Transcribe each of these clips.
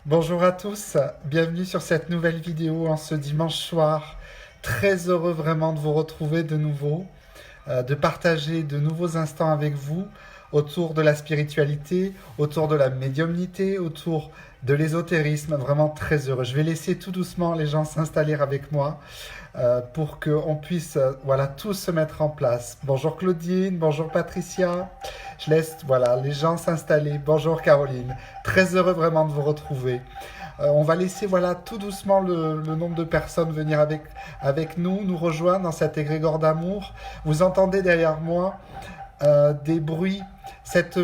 Bonjour à tous, bienvenue sur cette nouvelle vidéo en ce dimanche soir. Très heureux vraiment de vous retrouver de nouveau, de partager de nouveaux instants avec vous autour de la spiritualité, autour de la médiumnité, autour de l'ésotérisme. Vraiment très heureux. Je vais laisser tout doucement les gens s'installer avec moi pour qu'on puisse voilà, tous se mettre en place. Bonjour Claudine, bonjour Patricia. Je laisse voilà, les gens s'installer. Bonjour Caroline. Très heureux vraiment de vous retrouver. On va laisser voilà, tout doucement le nombre de personnes venir avec nous, nous rejoindre dans cet égrégore d'amour. Vous entendez derrière moi des bruits. Cette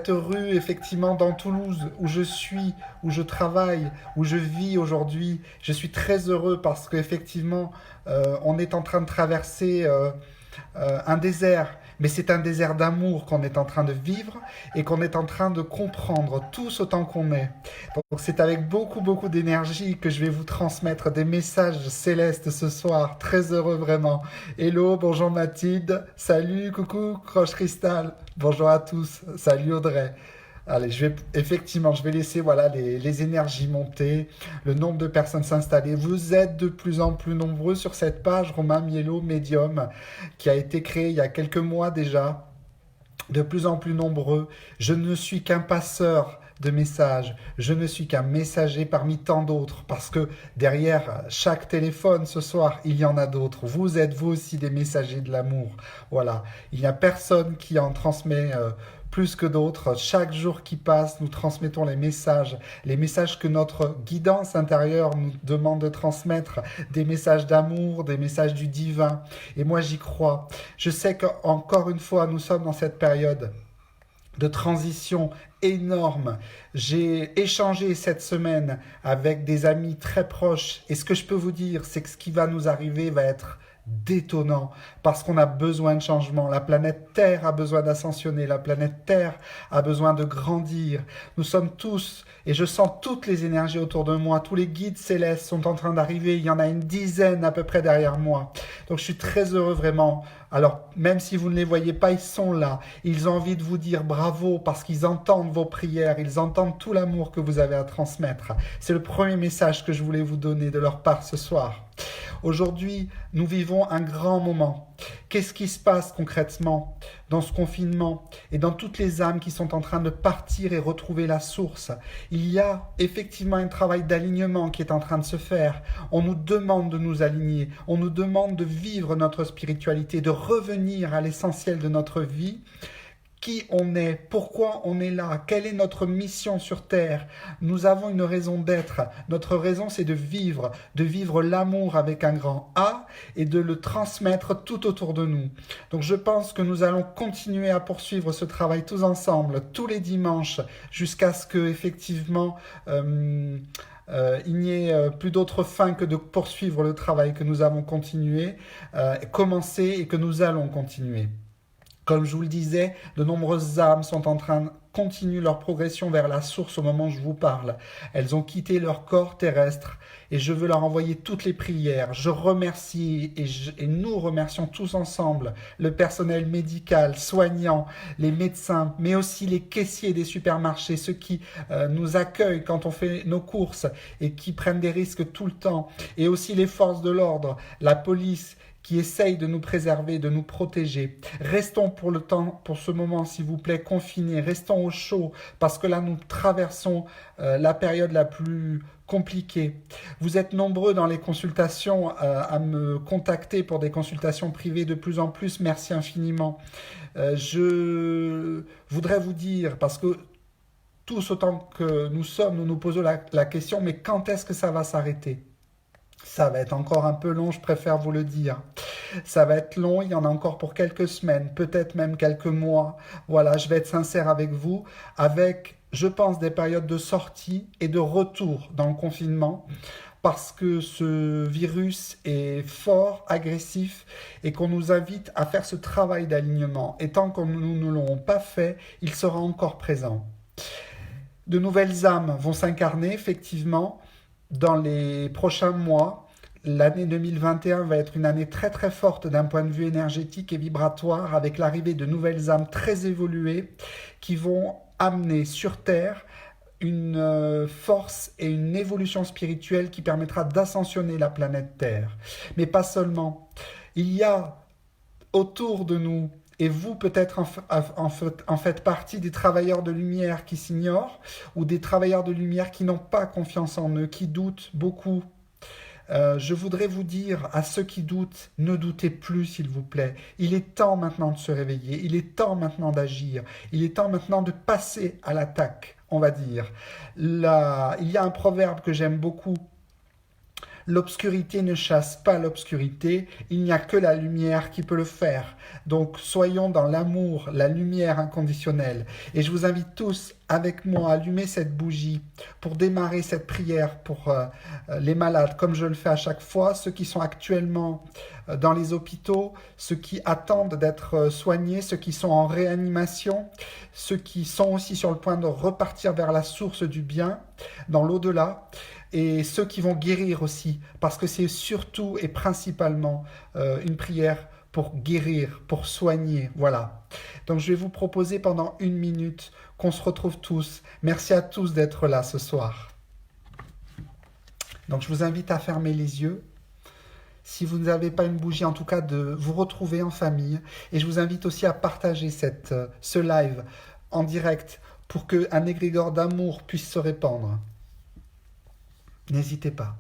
rue, effectivement, dans Toulouse, où je suis, où je travaille, où je vis aujourd'hui, je suis très heureux parce qu'effectivement, on est en train de traverser un désert, mais c'est un désert d'amour qu'on est en train de vivre et qu'on est en train de comprendre tous autant qu'on est. Donc c'est avec beaucoup d'énergie que je vais vous transmettre des messages célestes ce soir. Très heureux vraiment. Hello, bonjour Mathilde. Salut, coucou, Croche Cristal. Bonjour à tous. Salut Audrey. Allez, je vais laisser voilà, les énergies monter, le nombre de personnes s'installer. Vous êtes de plus en plus nombreux sur cette page Romain Mielo Medium qui a été créée il y a quelques mois déjà. De plus en plus nombreux. Je ne suis qu'un passeur de messages. Je ne suis qu'un messager parmi tant d'autres. Parce que derrière chaque téléphone ce soir, il y en a d'autres. Vous êtes vous aussi des messagers de l'amour. Voilà. Il n'y a personne qui en transmet plus que d'autres. Chaque jour qui passe, nous transmettons les messages que notre guidance intérieure nous demande de transmettre, des messages d'amour, des messages du divin. Et moi, j'y crois. Je sais qu'encore une fois, nous sommes dans cette période de transition énorme. J'ai échangé cette semaine avec des amis très proches et ce que je peux vous dire, c'est que ce qui va nous arriver va être détonnant parce qu'on a besoin de changement. La planète Terre a besoin d'ascensionner, la planète Terre a besoin de grandir. Nous sommes tous, et je sens toutes les énergies autour de moi, tous les guides célestes sont en train d'arriver, il y en a une dizaine à peu près derrière moi. Donc je suis très heureux vraiment. Alors même si vous ne les voyez pas, ils sont là. Ils ont envie de vous dire bravo parce qu'ils entendent vos prières, ils entendent tout l'amour que vous avez à transmettre. C'est le premier message que je voulais vous donner de leur part ce soir. Aujourd'hui, nous vivons un grand moment. Qu'est-ce qui se passe concrètement dans ce confinement et dans toutes les âmes qui sont en train de partir et retrouver la source? Il y a effectivement un travail d'alignement qui est en train de se faire. On nous demande de nous aligner, on nous demande de vivre notre spiritualité, de revenir à l'essentiel de notre vie. Qui on est, pourquoi on est là, quelle est notre mission sur Terre. Nous avons une raison d'être. Notre raison, c'est de vivre l'amour avec un grand A et de le transmettre tout autour de nous. Donc je pense que nous allons continuer à poursuivre ce travail tous ensemble, tous les dimanches, jusqu'à ce que effectivement il n'y ait plus d'autre fin que de poursuivre le travail que nous avons commencé et que nous allons continuer. Comme je vous le disais, de nombreuses âmes sont en train de continuer leur progression vers la source au moment où je vous parle. Elles ont quitté leur corps terrestre et je veux leur envoyer toutes les prières. Je remercie et nous remercions tous ensemble le personnel médical, soignant, les médecins, mais aussi les caissiers des supermarchés, ceux qui nous accueillent quand on fait nos courses et qui prennent des risques tout le temps, et aussi les forces de l'ordre, la police, qui essaye de nous préserver, de nous protéger. Restons pour ce moment, s'il vous plaît, confinés. Restons au chaud, parce que là, nous traversons la période la plus compliquée. Vous êtes nombreux dans les consultations à me contacter pour des consultations privées de plus en plus. Merci infiniment. Je voudrais vous dire, parce que tous autant que nous sommes, nous nous posons la question, mais quand est-ce que ça va s'arrêter ? Ça va être encore un peu long, je préfère vous le dire. Ça va être long, il y en a encore pour quelques semaines, peut-être même quelques mois. Voilà, je vais être sincère avec vous, avec, je pense, des périodes de sortie et de retour dans le confinement, parce que ce virus est fort, agressif, et qu'on nous invite à faire ce travail d'alignement. Et tant que nous ne l'aurons pas fait, il sera encore présent. De nouvelles âmes vont s'incarner, effectivement, dans les prochains mois. L'année 2021 va être une année très très forte d'un point de vue énergétique et vibratoire, avec l'arrivée de nouvelles âmes très évoluées qui vont amener sur Terre une force et une évolution spirituelle qui permettra d'ascensionner la planète Terre. Mais pas seulement. Il y a autour de nous, et vous peut-être en faites partie, des travailleurs de lumière qui s'ignorent, ou des travailleurs de lumière qui n'ont pas confiance en eux, qui doutent beaucoup. Je voudrais vous dire à ceux qui doutent, ne doutez plus s'il vous plaît. Il est temps maintenant de se réveiller, il est temps maintenant d'agir, il est temps maintenant de passer à l'attaque, on va dire. Là, il y a un proverbe que j'aime beaucoup. L'obscurité ne chasse pas l'obscurité, il n'y a que la lumière qui peut le faire. Donc soyons dans l'amour, la lumière inconditionnelle. Et je vous invite tous avec moi à allumer cette bougie pour démarrer cette prière pour les malades, comme je le fais à chaque fois, ceux qui sont actuellement dans les hôpitaux, ceux qui attendent d'être soignés, ceux qui sont en réanimation, ceux qui sont aussi sur le point de repartir vers la source du bien, dans l'au-delà. Et ceux qui vont guérir aussi, parce que c'est surtout et principalement une prière pour guérir, pour soigner, voilà. Donc je vais vous proposer pendant 1 minute qu'on se retrouve tous. Merci à tous d'être là ce soir. Donc je vous invite à fermer les yeux. Si vous n'avez pas une bougie, en tout cas de vous retrouver en famille. Et je vous invite aussi à partager ce live en direct pour qu'un égrégore d'amour puisse se répandre. N'hésitez pas.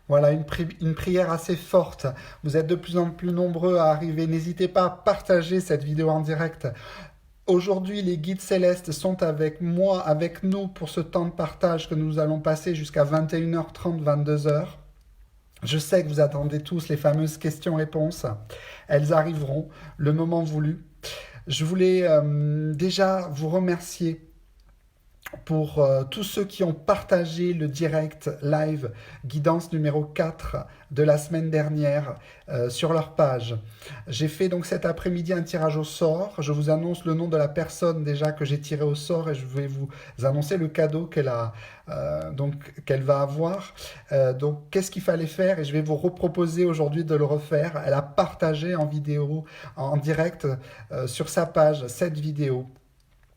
Voilà, une prière assez forte. Vous êtes de plus en plus nombreux à arriver. N'hésitez pas à partager cette vidéo en direct. Aujourd'hui, les guides célestes sont avec moi, avec nous pour ce temps de partage que nous allons passer jusqu'à 21h30, 22h. Je sais que vous attendez tous les fameuses questions-réponses. Elles arriveront le moment voulu. Je voulais déjà vous remercier pour tous ceux qui ont partagé le direct live guidance numéro 4 de la semaine dernière sur leur page. J'ai fait donc cet après-midi un tirage au sort. Je vous annonce le nom de la personne déjà que j'ai tiré au sort et je vais vous annoncer le cadeau qu'elle va avoir. Donc qu'est-ce qu'il fallait faire et je vais vous reproposer aujourd'hui de le refaire. Elle a partagé en vidéo, en direct sur sa page cette vidéo.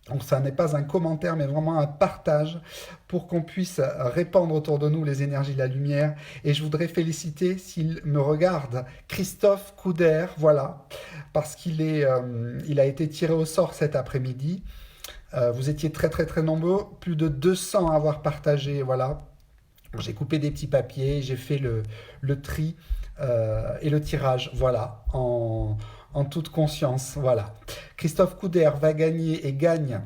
Donc ça n'est pas un commentaire, mais vraiment un partage pour qu'on puisse répandre autour de nous les énergies de la lumière. Et je voudrais féliciter, s'il me regarde, Christophe Couder, voilà, parce il a été tiré au sort cet après-midi. Vous étiez très très très nombreux, plus de 200 à avoir partagé, voilà. J'ai coupé des petits papiers, j'ai fait le tri et le tirage, voilà, en toute conscience, voilà. Christophe Couder va gagner et gagne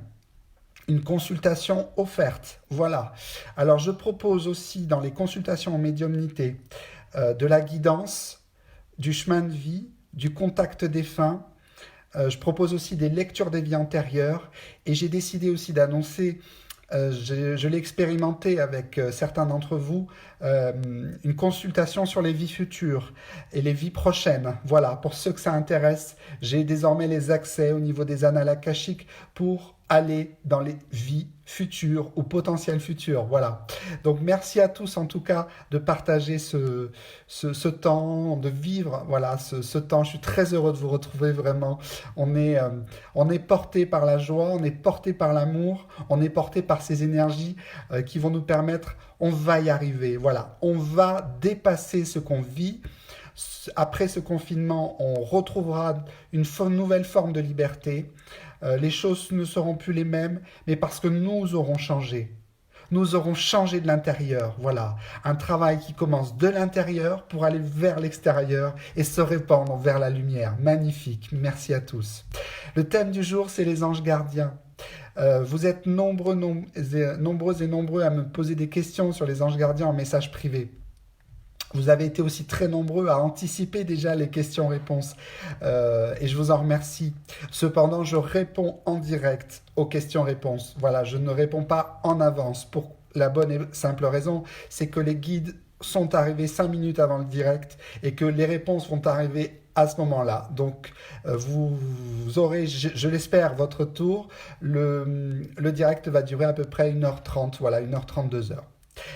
une consultation offerte, voilà. Alors je propose aussi dans les consultations en médiumnité de la guidance, du chemin de vie, du contact défunt. Je propose aussi des lectures des vies antérieures et j'ai décidé aussi d'annoncer je l'ai expérimenté avec certains d'entre vous, une consultation sur les vies futures et les vies prochaines. Voilà, pour ceux que ça intéresse, j'ai désormais les accès au niveau des annales akashiques pour aller dans les vies futures ou potentielles futures. Voilà. Donc merci à tous en tout cas de partager ce temps, de vivre voilà, ce temps. Je suis très heureux de vous retrouver vraiment. On est porté par la joie, on est porté par l'amour, on est porté par ces énergies qui vont nous permettre, on va y arriver. Voilà, on va dépasser ce qu'on vit. Après ce confinement, on retrouvera une nouvelle forme de liberté. Les choses ne seront plus les mêmes, mais parce que nous aurons changé. Nous aurons changé de l'intérieur, voilà. Un travail qui commence de l'intérieur pour aller vers l'extérieur et se répandre vers la lumière. Magnifique, merci à tous. Le thème du jour, c'est les anges gardiens. Vous êtes nombreux et nombreux à me poser des questions sur les anges gardiens en message privé. Vous avez été aussi très nombreux à anticiper déjà les questions-réponses et je vous en remercie. Cependant, je réponds en direct aux questions-réponses. Voilà, je ne réponds pas en avance pour la bonne et simple raison, c'est que les guides sont arrivés 5 minutes avant le direct et que les réponses vont arriver à ce moment-là. Donc, vous aurez, je l'espère, votre tour. Le direct va durer à peu près 1h30, voilà, 1h30, 2h.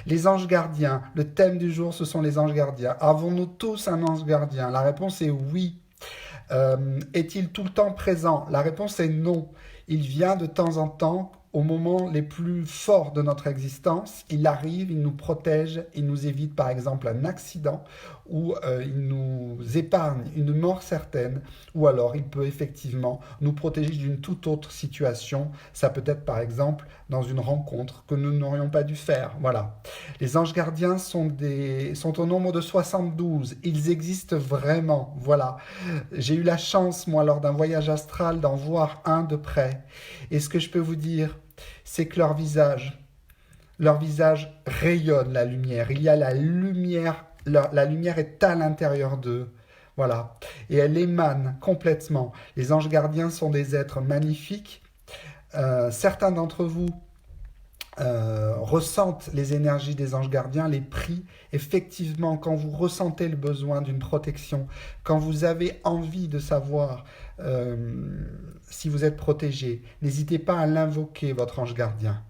Les anges gardiens, le thème du jour, ce sont les anges gardiens. Avons-nous tous un ange gardien? La réponse est oui. Est-il tout le temps présent? La réponse est non. Il vient de temps en temps aux moments les plus forts de notre existence. Il arrive, il nous protège, il nous évite par exemple un accident ou il nous épargne une mort certaine ou alors il peut effectivement nous protéger d'une toute autre situation. Ça peut être par exemple dans une rencontre que nous n'aurions pas dû faire. Voilà. Les anges gardiens sont au nombre de 72. Ils existent vraiment. Voilà. J'ai eu la chance, moi, lors d'un voyage astral, d'en voir un de près. Et ce que je peux vous dire, c'est que leur visage rayonne la lumière. Il y a la lumière, la lumière est à l'intérieur d'eux. Voilà. Et elle émane complètement. Les anges gardiens sont des êtres magnifiques. Certains d'entre vous ressentent les énergies des anges gardiens, les prient. Effectivement, quand vous ressentez le besoin d'une protection, quand vous avez envie de savoir si vous êtes protégé, n'hésitez pas à l'invoquer, votre ange gardien.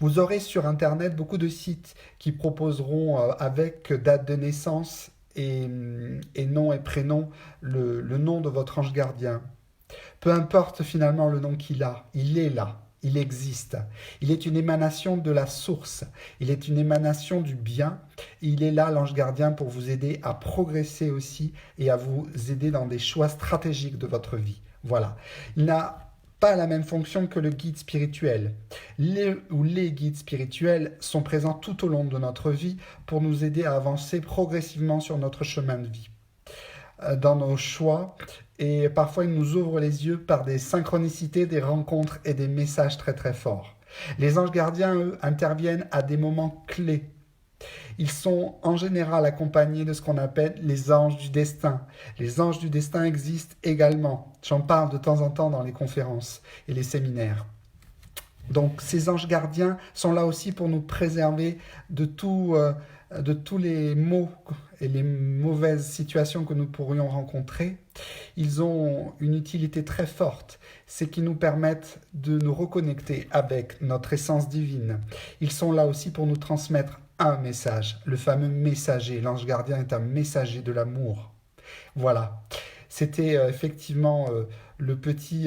Vous aurez sur Internet beaucoup de sites qui proposeront avec date de naissance et nom et prénom le nom de votre ange gardien. Peu importe finalement le nom qu'il a, il est là. Il existe. Il est une émanation de la source. Il est une émanation du bien. Il est là, l'ange gardien, pour vous aider à progresser aussi et à vous aider dans des choix stratégiques de votre vie. Voilà. Il n'a pas la même fonction que le guide spirituel. Les guides spirituels sont présents tout au long de notre vie pour nous aider à avancer progressivement sur notre chemin de vie, dans nos choix. Et parfois, ils nous ouvrent les yeux par des synchronicités, des rencontres et des messages très très forts. Les anges gardiens, eux, interviennent à des moments clés. Ils sont en général accompagnés de ce qu'on appelle les anges du destin. Les anges du destin existent également. J'en parle de temps en temps dans les conférences et les séminaires. Donc ces anges gardiens sont là aussi pour nous préserver de tous les maux et les mauvaises situations que nous pourrions rencontrer. Ils ont une utilité très forte, c'est qu'ils nous permettent de nous reconnecter avec notre essence divine. Ils sont là aussi pour nous transmettre un message, le fameux messager. L'ange gardien est un messager de l'amour. Voilà. C'était effectivement le petit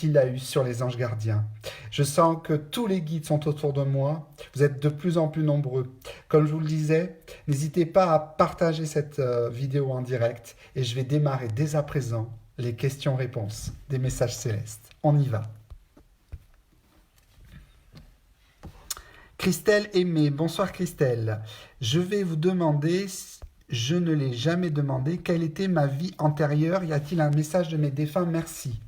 laïus sur les anges gardiens. Je sens que tous les guides sont autour de moi. Vous êtes de plus en plus nombreux. Comme je vous le disais, n'hésitez pas à partager cette vidéo en direct. Et je vais démarrer dès à présent les questions-réponses des messages célestes. On y va. Christelle Aimée, bonsoir Christelle. Je vais vous demander... Je ne l'ai jamais demandé. Quelle était ma vie antérieure? Y a-t-il un message de mes défunts? Merci.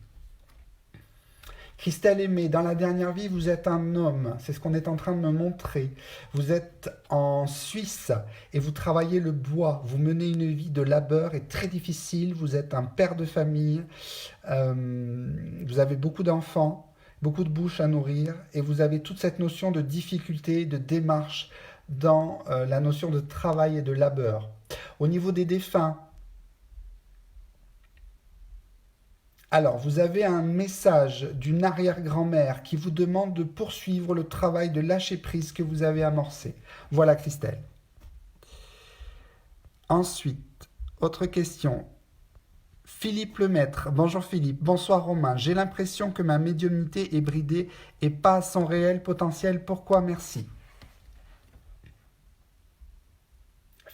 Christelle Aimée, dans la dernière vie, vous êtes un homme. C'est ce qu'on est en train de me montrer. Vous êtes en Suisse et vous travaillez le bois. Vous menez une vie de labeur et très difficile. Vous êtes un père de famille. Vous avez beaucoup d'enfants, beaucoup de bouches à nourrir. Et vous avez toute cette notion de difficulté, de démarche dans la notion de travail et de labeur. Au niveau des défunts, alors vous avez un message d'une arrière-grand-mère qui vous demande de poursuivre le travail de lâcher-prise que vous avez amorcé. Voilà Christelle. Ensuite, autre question. Philippe Lemaître, bonjour Philippe, bonsoir Romain. J'ai l'impression que ma médiumnité est bridée et pas à son réel potentiel. Pourquoi? Merci.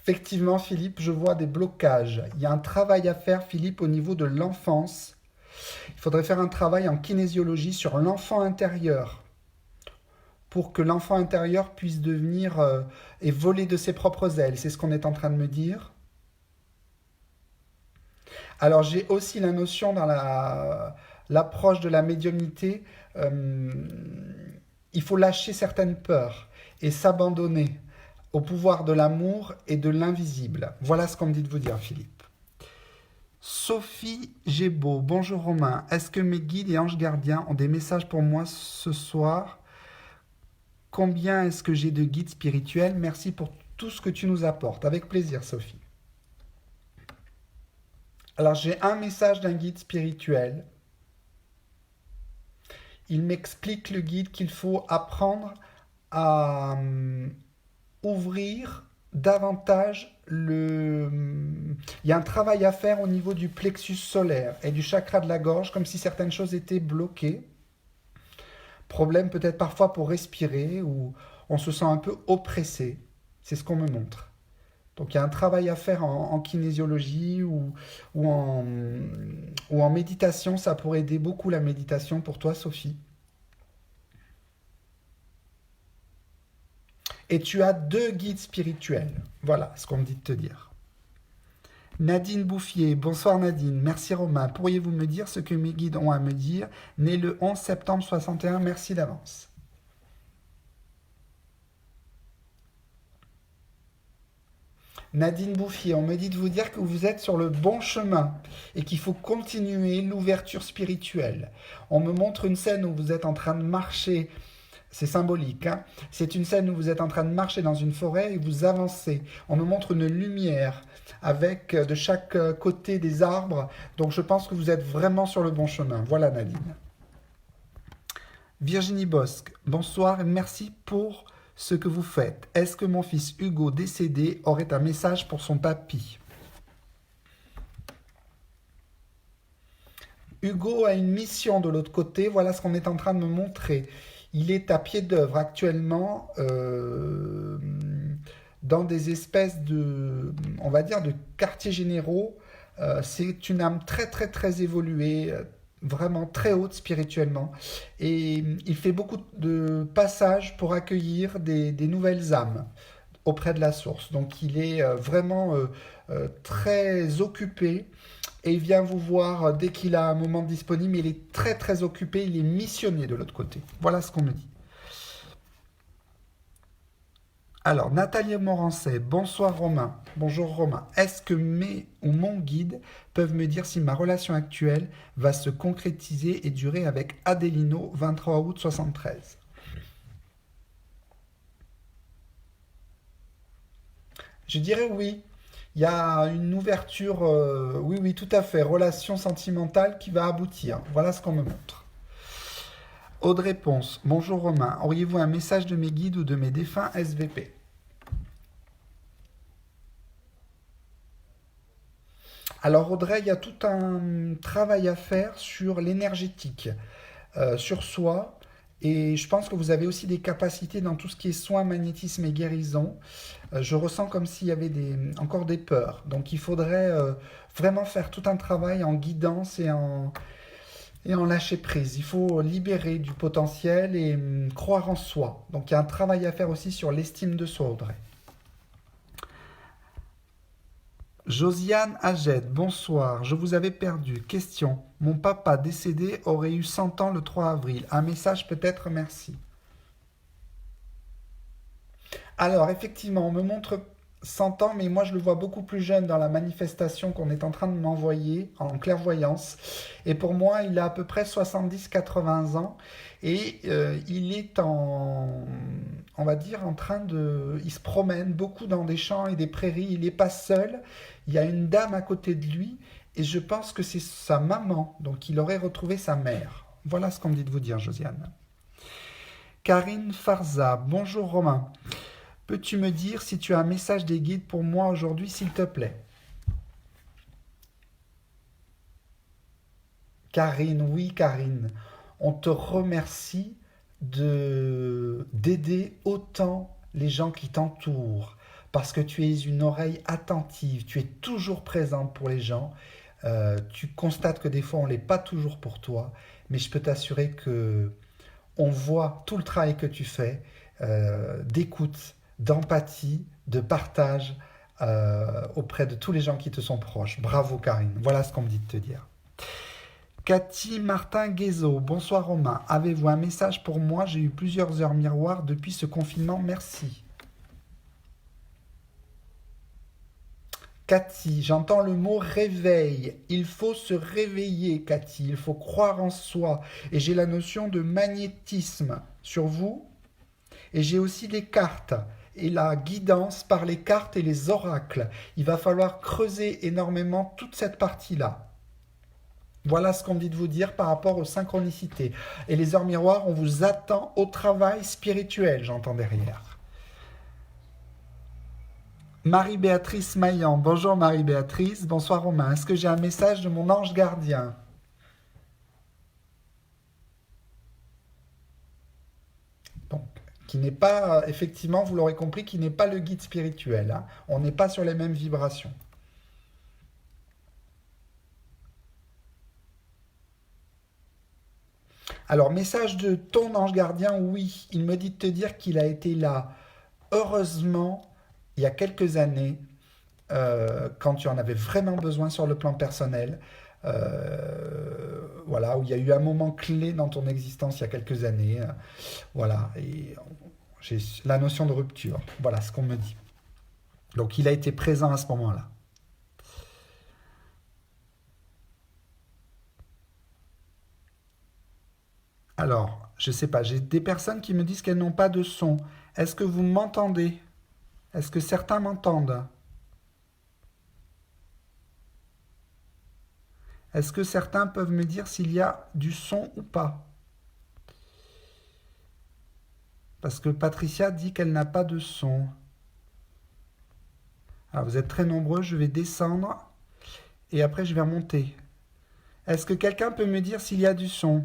Effectivement, Philippe, je vois des blocages. Il y a un travail à faire, Philippe, au niveau de l'enfance. Il faudrait faire un travail en kinésiologie sur l'enfant intérieur pour que l'enfant intérieur puisse devenir et voler de ses propres ailes. C'est ce qu'on est en train de me dire. Alors, j'ai aussi la notion dans l'approche de la médiumnité. Il faut lâcher certaines peurs et s'abandonner au pouvoir de l'amour et de l'invisible. Voilà ce qu'on me dit de vous dire, Philippe. Sophie Gébeau, bonjour Romain. Est-ce que mes guides et anges gardiens ont des messages pour moi ce soir? Combien est-ce que j'ai de guides spirituels? Merci pour tout ce que tu nous apportes. Avec plaisir, Sophie. Alors, j'ai un message d'un guide spirituel. Il m'explique, le guide, qu'il faut apprendre à ouvrir davantage il y a un travail à faire au niveau du plexus solaire et du chakra de la gorge, comme si certaines choses étaient bloquées. Problème peut-être parfois pour respirer, ou on se sent un peu oppressé. C'est ce qu'on me montre. Donc il y a un travail à faire en kinésiologie ou en méditation. Ça pourrait aider beaucoup, la méditation, pour toi, Sophie. Et tu as 2 guides spirituels. Voilà ce qu'on me dit de te dire. Nadine Bouffier, bonsoir Nadine. Merci Romain. Pourriez-vous me dire ce que mes guides ont à me dire? Né le 11 septembre 61, merci d'avance. Nadine Bouffier, on me dit de vous dire que vous êtes sur le bon chemin et qu'il faut continuer l'ouverture spirituelle. On me montre une scène où vous êtes en train de marcher. C'est symbolique, hein. C'est une scène où vous êtes en train de marcher dans une forêt et vous avancez. On me montre une lumière avec de chaque côté des arbres. Donc je pense que vous êtes vraiment sur le bon chemin. Voilà Nadine. Virginie Bosque, bonsoir et merci pour ce que vous faites. Est-ce que mon fils Hugo décédé aurait un message pour son papy? Hugo a une mission de l'autre côté. Voilà ce qu'on est en train de me montrer. Il est à pied d'œuvre actuellement dans des espèces on va dire, de quartiers généraux. C'est une âme très très très évoluée, vraiment très haute spirituellement. Et il fait beaucoup de passages pour accueillir des nouvelles âmes auprès de la source. Donc il est vraiment très occupé. Et il vient vous voir dès qu'il a un moment disponible. Il est très très occupé, il est missionné de l'autre côté. Voilà ce qu'on me dit. Alors, Nathalie Morancet, bonsoir Romain. Bonjour Romain. Est-ce que mes ou mon guide peuvent me dire si ma relation actuelle va se concrétiser et durer avec Adelino, 23 août 73? Je dirais oui. Il y a une ouverture, oui, oui, tout à fait, relation sentimentale qui va aboutir. Voilà ce qu'on me montre. Audrey Ponce, bonjour Romain, auriez-vous un message de mes guides ou de mes défunts SVP? Alors Audrey, il y a tout un travail à faire sur l'énergétique, sur soi. Et je pense que vous avez aussi des capacités dans tout ce qui est soins, magnétisme et guérison. Je ressens comme s'il y avait encore des peurs. Donc il faudrait vraiment faire tout un travail en guidance et en lâcher prise. Il faut libérer du potentiel et croire en soi. Donc il y a un travail à faire aussi sur l'estime de soi, Audrey. Josiane Aged, bonsoir, je vous avais perdu. Question, mon papa décédé aurait eu 100 ans le 3 avril. Un message peut-être, merci. Alors, effectivement, on me montre 100 ans, mais moi je le vois beaucoup plus jeune dans la manifestation qu'on est en train de m'envoyer en clairvoyance. Et pour moi, il a à peu près 70-80 ans. Et il est on va dire, en train de... Il se promène beaucoup dans des champs et des prairies. Il n'est pas seul. Il y a une dame à côté de lui. Et je pense que c'est sa maman. Donc il aurait retrouvé sa mère. Voilà ce qu'on me dit de vous dire, Josiane. Karine Farza, bonjour Romain. Peux-tu me dire si tu as un message des guides pour moi aujourd'hui, s'il te plaît? Karine, oui Karine, on te remercie d'aider autant les gens qui t'entourent, parce que tu es une oreille attentive, tu es toujours présente pour les gens. Tu constates que des fois on ne l'est pas toujours pour toi, mais je peux t'assurer que on voit tout le travail que tu fais, d'écoute, d'empathie, de partage auprès de tous les gens qui te sont proches. Bravo Karine, voilà ce qu'on me dit de te dire. Cathy Martin-Guézot, bonsoir Romain. Avez-vous un message pour moi? J'ai eu plusieurs heures miroirs depuis ce confinement, merci. Cathy, j'entends le mot réveil. Il faut se réveiller, Cathy. Il faut croire en soi. Et j'ai la notion de magnétisme sur vous. Et j'ai aussi les cartes et la guidance par les cartes et les oracles. Il va falloir creuser énormément toute cette partie-là. Voilà ce qu'on me dit de vous dire par rapport aux synchronicités. Et les heures miroirs, on vous attend au travail spirituel, j'entends derrière. Marie-Béatrice Maillan, bonjour Marie-Béatrice, bonsoir Romain. Est-ce que j'ai un message de mon ange gardien? Donc, qui n'est pas, effectivement, vous l'aurez compris, qui n'est pas le guide spirituel, hein. On n'est pas sur les mêmes vibrations. Alors, message de ton ange gardien, oui, il me dit de te dire qu'il a été là, heureusement, il y a quelques années, quand tu en avais vraiment besoin sur le plan personnel, voilà, où il y a eu un moment clé dans ton existence il y a quelques années, voilà, et j'ai la notion de rupture, voilà ce qu'on me dit. Donc il a été présent à ce moment-là. Alors, je sais pas, j'ai des personnes qui me disent qu'elles n'ont pas de son. Est-ce que vous m'entendez? Est-ce que certains m'entendent? Est-ce que certains peuvent me dire s'il y a du son ou pas? Parce que Patricia dit qu'elle n'a pas de son. Alors vous êtes très nombreux, je vais descendre et après je vais remonter. Est-ce que quelqu'un peut me dire s'il y a du son?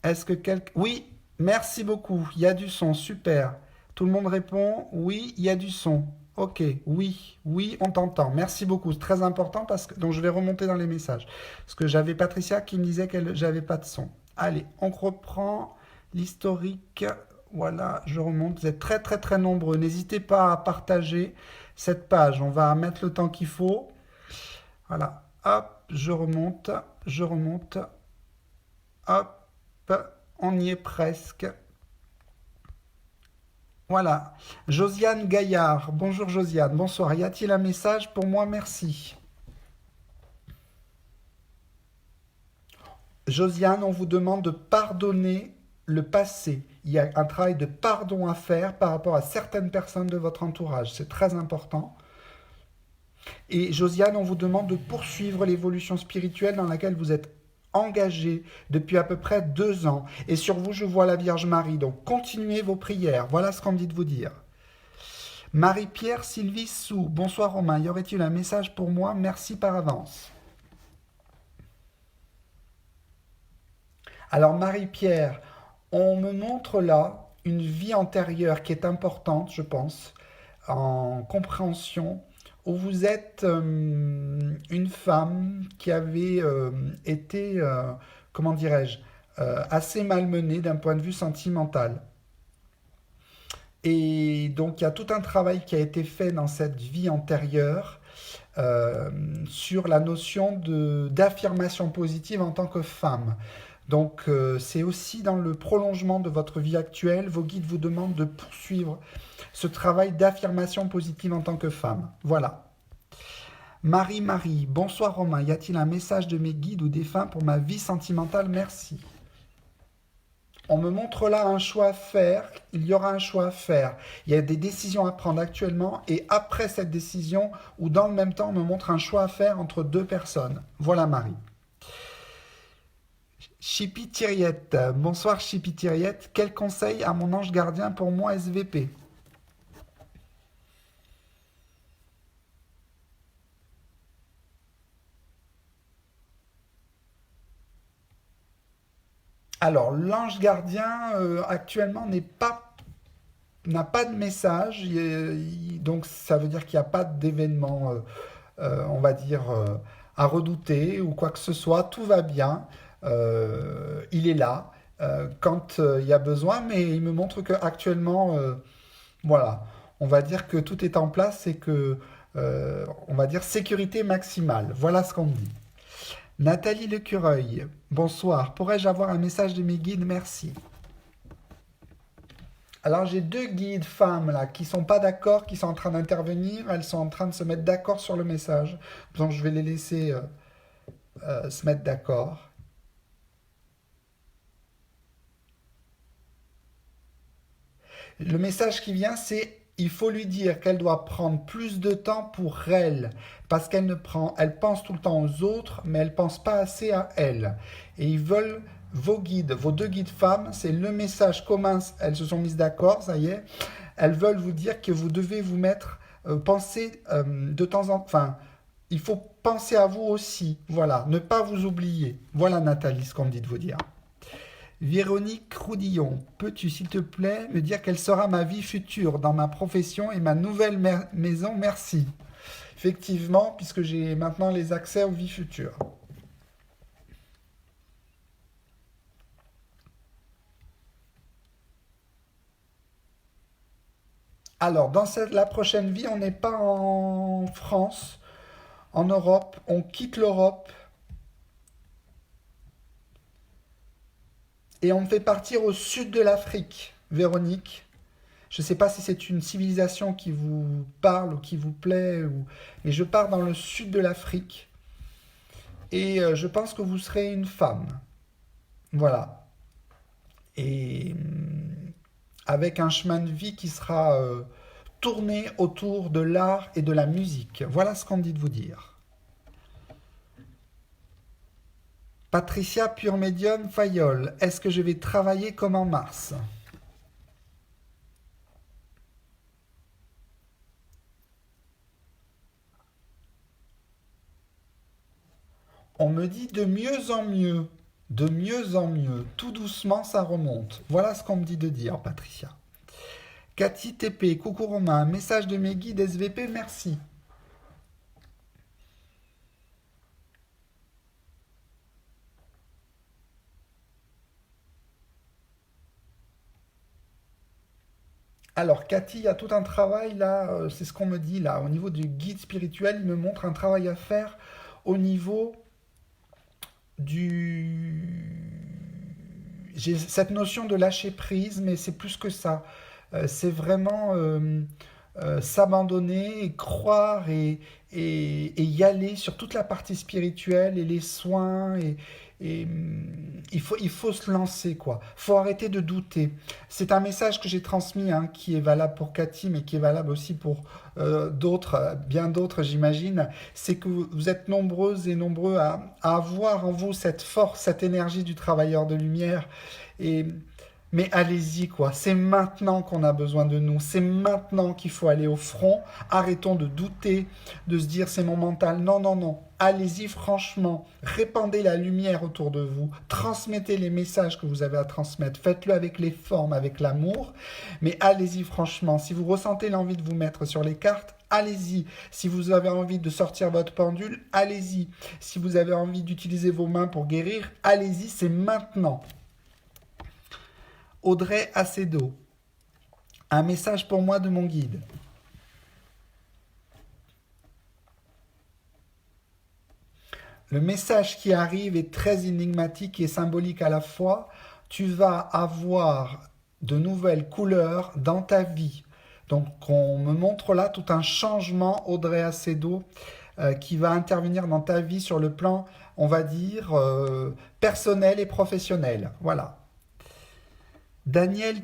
Est-ce que quelqu'un... Oui, merci beaucoup, il y a du son, super. Tout le monde répond, oui, il y a du son. Ok, oui, oui, on t'entend. Merci beaucoup, c'est très important parce que... Donc je vais remonter dans les messages. Parce que j'avais Patricia qui me disait qu'elle j'avais pas de son. Allez, on reprend l'historique. Voilà, je remonte. Vous êtes très très très nombreux. N'hésitez pas à partager cette page. On va mettre le temps qu'il faut. Voilà, hop, je remonte, hop. On y est presque. Voilà. Josiane Gaillard. Bonjour Josiane. Bonsoir. Y a-t-il un message pour moi? Merci. Josiane, on vous demande de pardonner le passé. Il y a un travail de pardon à faire par rapport à certaines personnes de votre entourage. C'est très important. Et Josiane, on vous demande de poursuivre l'évolution spirituelle dans laquelle vous êtes engagé depuis à peu près 2 ans. Et sur vous, je vois la Vierge Marie. Donc, continuez vos prières. Voilà ce qu'on me dit de vous dire. Marie-Pierre Sylvie Sou. Bonsoir Romain. Y aurait-il un message pour moi? Merci par avance. Alors, Marie-Pierre, on me montre là une vie antérieure qui est importante, je pense, en compréhension, où vous êtes une femme qui avait été, comment dirais-je, assez malmenée d'un point de vue sentimental. Et donc il y a tout un travail qui a été fait dans cette vie antérieure euh, sur la notion d'affirmation positive en tant que femme. Donc c'est aussi dans le prolongement de votre vie actuelle, vos guides vous demandent de poursuivre ce travail d'affirmation positive en tant que femme. Voilà. Marie, bonsoir Romain, y a-t-il un message de mes guides ou défunts pour ma vie sentimentale? Merci. On me montre là un choix à faire, il y aura un choix à faire. Il y a des décisions à prendre actuellement et après cette décision, ou dans le même temps, on me montre un choix à faire entre deux personnes. Voilà Marie. Chipi Thiriette, bonsoir Chipi Thiriette, quel conseil à mon ange gardien pour moi SVP? Alors, l'ange gardien actuellement n'a pas de message, donc ça veut dire qu'il n'y a pas d'événement, on va dire, à redouter ou quoi que ce soit. Tout va bien, il est là quand il y a besoin, mais il me montre que actuellement, voilà, on va dire que tout est en place et que, on va dire, sécurité maximale. Voilà ce qu'on me dit. Nathalie Lecureuil, bonsoir. Pourrais-je avoir un message de mes guides? Merci. Alors j'ai deux guides femmes là qui sont pas d'accord, qui sont en train d'intervenir. Elles sont en train de se mettre d'accord sur le message. Donc je vais les laisser se mettre d'accord. Le message qui vient, c'est il faut lui dire qu'elle doit prendre plus de temps pour elle, parce qu'elle ne prend, elle pense tout le temps aux autres, mais elle pense pas assez à elle. Et ils veulent vos guides, vos deux guides femmes, c'est le message commun. Elles se sont mises d'accord, ça y est. Elles veulent vous dire que vous devez vous mettre, penser de temps en temps. Enfin, il faut penser à vous aussi. Voilà, ne pas vous oublier. Voilà Nathalie, ce qu'on me dit de vous dire. Véronique Roudillon, peux-tu s'il te plaît me dire quelle sera ma vie future dans ma profession et ma nouvelle maison? Merci. Effectivement, puisque j'ai maintenant les accès aux vies futures. Alors, dans la prochaine vie, on n'est pas en France, en Europe, on quitte l'Europe et on fait partir au sud de l'Afrique, Véronique. Je ne sais pas si c'est une civilisation qui vous parle ou qui vous plaît, mais je pars dans le sud de l'Afrique et je pense que vous serez une femme. Voilà. Et avec un chemin de vie qui sera tourné autour de l'art et de la musique. Voilà ce qu'on me dit de vous dire. Patricia Pure Médium Fayol, est-ce que je vais travailler comme en mars? On me dit de mieux en mieux, de mieux en mieux, tout doucement ça remonte. Voilà ce qu'on me dit de dire, Patricia. Cathy TP, coucou Romain, message de mes guides SVP, merci. Alors Cathy, il y a tout un travail là, c'est ce qu'on me dit là, au niveau du guide spirituel, il me montre un travail à faire au niveau j'ai cette notion de lâcher prise, mais c'est plus que ça. C'est vraiment s'abandonner, et croire et y aller sur toute la partie spirituelle et les soins il faut se lancer quoi. Faut arrêter de douter. C'est un message que j'ai transmis hein, qui est valable pour Cathy mais qui est valable aussi pour d'autres, bien d'autres j'imagine. C'est que vous êtes nombreuses et nombreux à avoir en vous cette force, cette énergie du travailleur de lumière et mais allez-y, quoi. C'est maintenant qu'on a besoin de nous. C'est maintenant qu'il faut aller au front. Arrêtons de douter, de se dire c'est mon mental. Non, non, non. Allez-y franchement. Répandez la lumière autour de vous. Transmettez les messages que vous avez à transmettre. Faites-le avec les formes, avec l'amour. Mais allez-y franchement. Si vous ressentez l'envie de vous mettre sur les cartes, allez-y. Si vous avez envie de sortir votre pendule, allez-y. Si vous avez envie d'utiliser vos mains pour guérir, allez-y. C'est maintenant. Audrey Acedo, un message pour moi de mon guide. Le message qui arrive est très énigmatique et symbolique à la fois. Tu vas avoir de nouvelles couleurs dans ta vie. Donc on me montre là tout un changement, Audrey Acedo, qui va intervenir dans ta vie sur le plan, on va dire, personnel et professionnel. Voilà. Daniel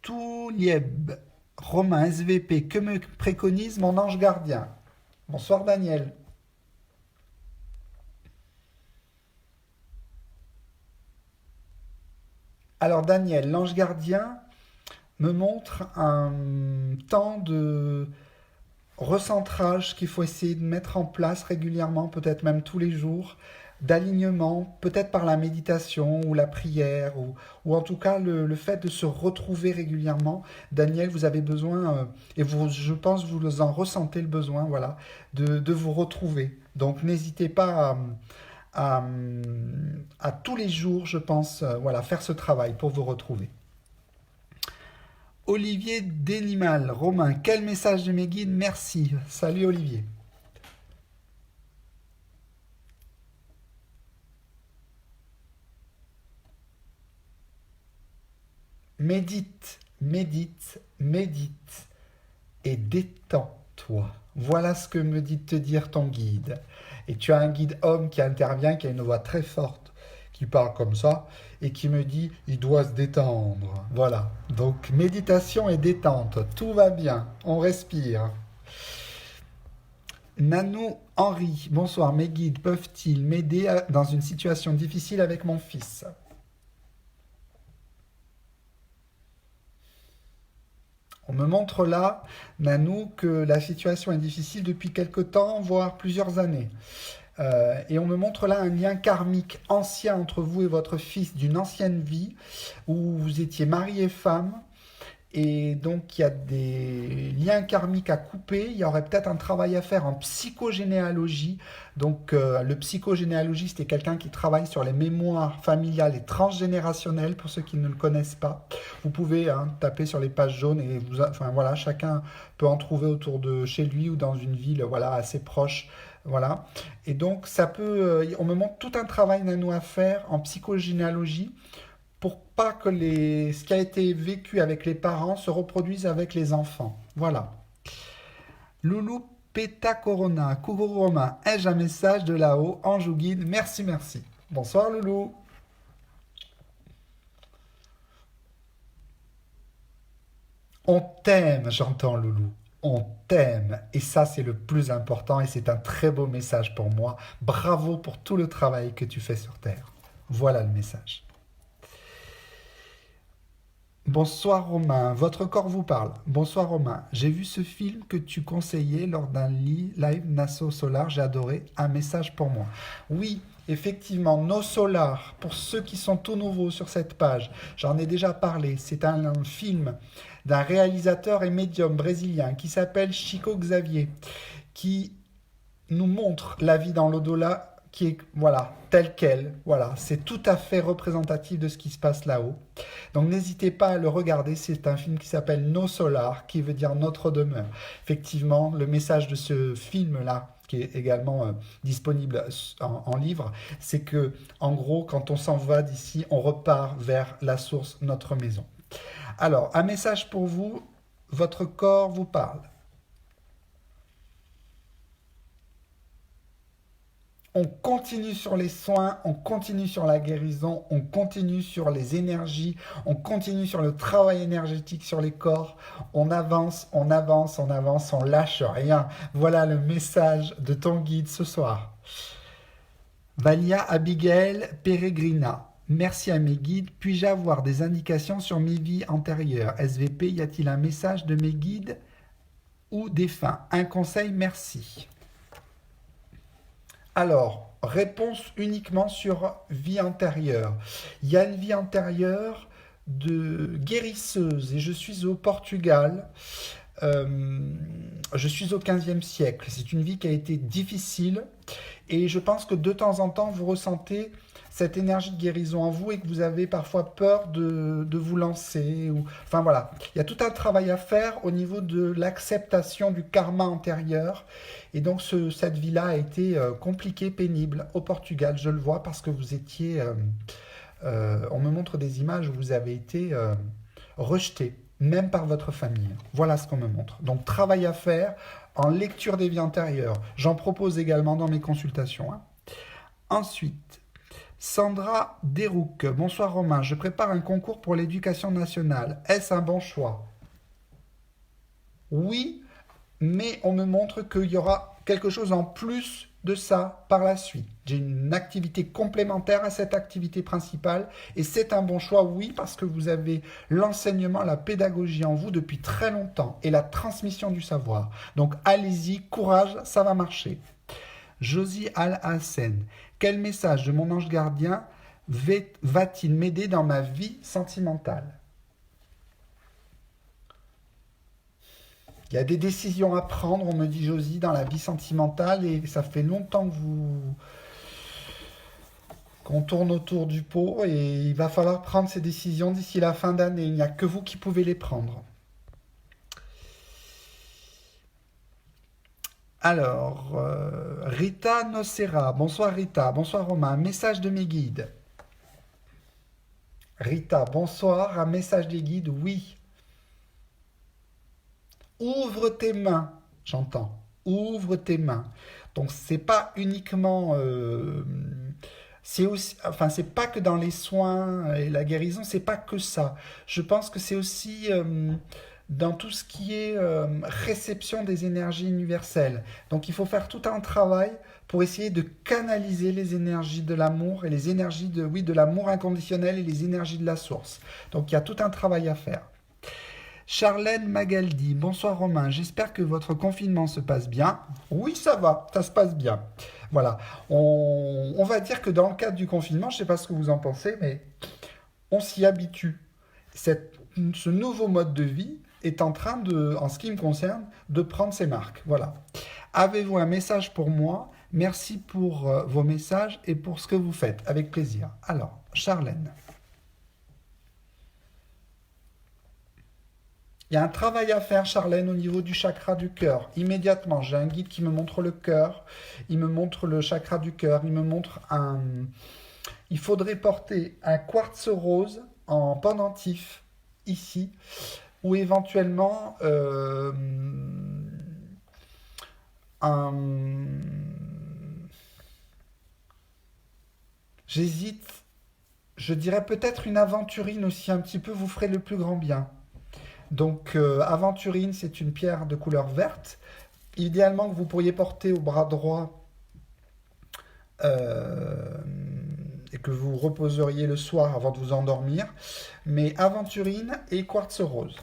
Toulieb, Romain SVP, que me préconise mon ange gardien? Bonsoir Daniel. Alors Daniel, l'ange gardien me montre un temps de recentrage qu'il faut essayer de mettre en place régulièrement, peut-être même tous les jours, d'alignement, peut-être par la méditation ou la prière, ou en tout cas le fait de se retrouver régulièrement. Daniel, vous avez besoin, et vous, je pense vous en ressentez le besoin, voilà, de vous retrouver. Donc n'hésitez pas à, à tous les jours, je pense, voilà, faire ce travail pour vous retrouver. Olivier Denimal, Romain, quel message de mes guides, merci. Salut Olivier. Médite, médite, médite et détends-toi. Voilà ce que me dit de te dire ton guide. Et tu as un guide homme qui intervient, qui a une voix très forte, qui parle comme ça, et qui me dit, il doit se détendre. Voilà. Donc, méditation et détente, tout va bien, on respire. Nanou Henri, bonsoir, mes guides peuvent-ils m'aider dans une situation difficile avec mon fils? On me montre là, Nanou, que la situation est difficile depuis quelque temps, voire plusieurs années. Et on me montre là un lien karmique ancien entre vous et votre fils d'une ancienne vie où vous étiez mari et femme. Et donc il y a des liens karmiques à couper. Il y aurait peut-être un travail à faire en psychogénéalogie. Donc le psychogénéalogiste est quelqu'un qui travaille sur les mémoires familiales et transgénérationnelles pour ceux qui ne le connaissent pas. Vous pouvez taper sur les pages jaunes et enfin voilà, chacun peut en trouver autour de chez lui ou dans une ville voilà assez proche. Voilà. Et donc ça peut, on me montre tout un travail nano à faire en psychogénéalogie pour pas que ce qui a été vécu avec les parents se reproduise avec les enfants. Voilà. Loulou Peta Corona, coucou Romain, ai-je un message de là-haut, ange ou guide? Merci, merci. Bonsoir Loulou. On t'aime, j'entends Loulou. On t'aime. Et ça, c'est le plus important et c'est un très beau message pour moi. Bravo pour tout le travail que tu fais sur Terre. Voilà le message. Bonsoir Romain, votre corps vous parle. Bonsoir Romain, j'ai vu ce film que tu conseillais lors d'un live Nassau Solar, j'ai adoré, un message pour moi. Oui, effectivement, No Solar, pour ceux qui sont tout nouveaux sur cette page, j'en ai déjà parlé, c'est un film d'un réalisateur et médium brésilien qui s'appelle Chico Xavier, qui nous montre la vie dans l'au-delà qui est voilà telle qu'elle, voilà, c'est tout à fait représentatif de ce qui se passe là-haut. Donc n'hésitez pas à le regarder, c'est un film qui s'appelle No Solar, qui veut dire notre demeure. Effectivement, le message de ce film-là, qui est également disponible en livre, c'est que en gros, quand on s'en va d'ici, on repart vers la source, notre maison. Alors, un message pour vous, votre corps vous parle. On continue sur les soins, on continue sur la guérison, on continue sur les énergies, on continue sur le travail énergétique sur les corps. On avance, on avance, on avance, on lâche rien. Voilà le message de ton guide ce soir. Valia Abigail Peregrina. Merci à mes guides. Puis-je avoir des indications sur mes vies antérieures? SVP, y a-t-il un message de mes guides ou défunts? Un conseil, merci. Alors, réponse uniquement sur vie antérieure. Il y a une vie antérieure de guérisseuse et je suis au Portugal. Je suis au 15e siècle. C'est une vie qui a été difficile et je pense que de temps en temps, vous ressentez cette énergie de guérison en vous et que vous avez parfois peur de vous lancer. Enfin voilà, il y a tout un travail à faire au niveau de l'acceptation du karma antérieur. Et donc cette vie-là a été compliquée, pénible au Portugal. Je le vois parce que vous étiez... on me montre des images où vous avez été rejeté, même par votre famille. Voilà ce qu'on me montre. Donc travail à faire en lecture des vies antérieures. J'en propose également dans mes consultations. Ensuite, Sandra Derouk. Bonsoir Romain, je prépare un concours pour l'éducation nationale. Est-ce un bon choix? Oui, mais on me montre qu'il y aura quelque chose en plus de ça par la suite. J'ai une activité complémentaire à cette activité principale et c'est un bon choix, oui, parce que vous avez l'enseignement, la pédagogie en vous depuis très longtemps et la transmission du savoir. Donc allez-y, courage, ça va marcher. Josie Al-Hassen, quel message de mon ange gardien va-t-il m'aider dans ma vie sentimentale? Il y a des décisions à prendre, on me dit Josie, dans la vie sentimentale et ça fait longtemps que qu'on tourne autour du pot et il va falloir prendre ces décisions d'ici la fin d'année. Il n'y a que vous qui pouvez les prendre. Alors, Rita Nocera, bonsoir Rita, bonsoir Romain, un message de mes guides. Rita, bonsoir, un message des guides, oui. Ouvre tes mains, j'entends. Ouvre tes mains. Donc c'est pas uniquement, c'est aussi, enfin c'est pas que dans les soins et la guérison, c'est pas que ça. Je pense que c'est aussi dans tout ce qui est réception des énergies universelles. Donc il faut faire tout un travail pour essayer de canaliser les énergies de l'amour et les énergies de, oui, de l'amour inconditionnel et les énergies de la source. Donc il y a tout un travail à faire. Charlène Magaldi, bonsoir Romain, j'espère que votre confinement se passe bien. Oui, ça va, ça se passe bien. Voilà, on va dire que dans le cadre du confinement, je ne sais pas ce que vous en pensez, mais on s'y habitue. Ce nouveau mode de vie est en train de, en ce qui me concerne, de prendre ses marques. Voilà. Avez-vous un message pour moi? Merci pour vos messages et pour ce que vous faites. Avec plaisir. Alors, Charlène. Il y a un travail à faire, Charlène, au niveau du chakra du cœur. Immédiatement, j'ai un guide qui me montre le cœur, il me montre le chakra du cœur, il me montre un... Il faudrait porter un quartz rose en pendentif, ici, ou éventuellement un... J'hésite, je dirais peut-être une aventurine aussi, un petit peu, vous ferez le plus grand bien. Donc, aventurine, c'est une pierre de couleur verte. Idéalement, que vous pourriez porter au bras droit euh, et que vous reposeriez le soir avant de vous endormir. Mais aventurine et quartz rose.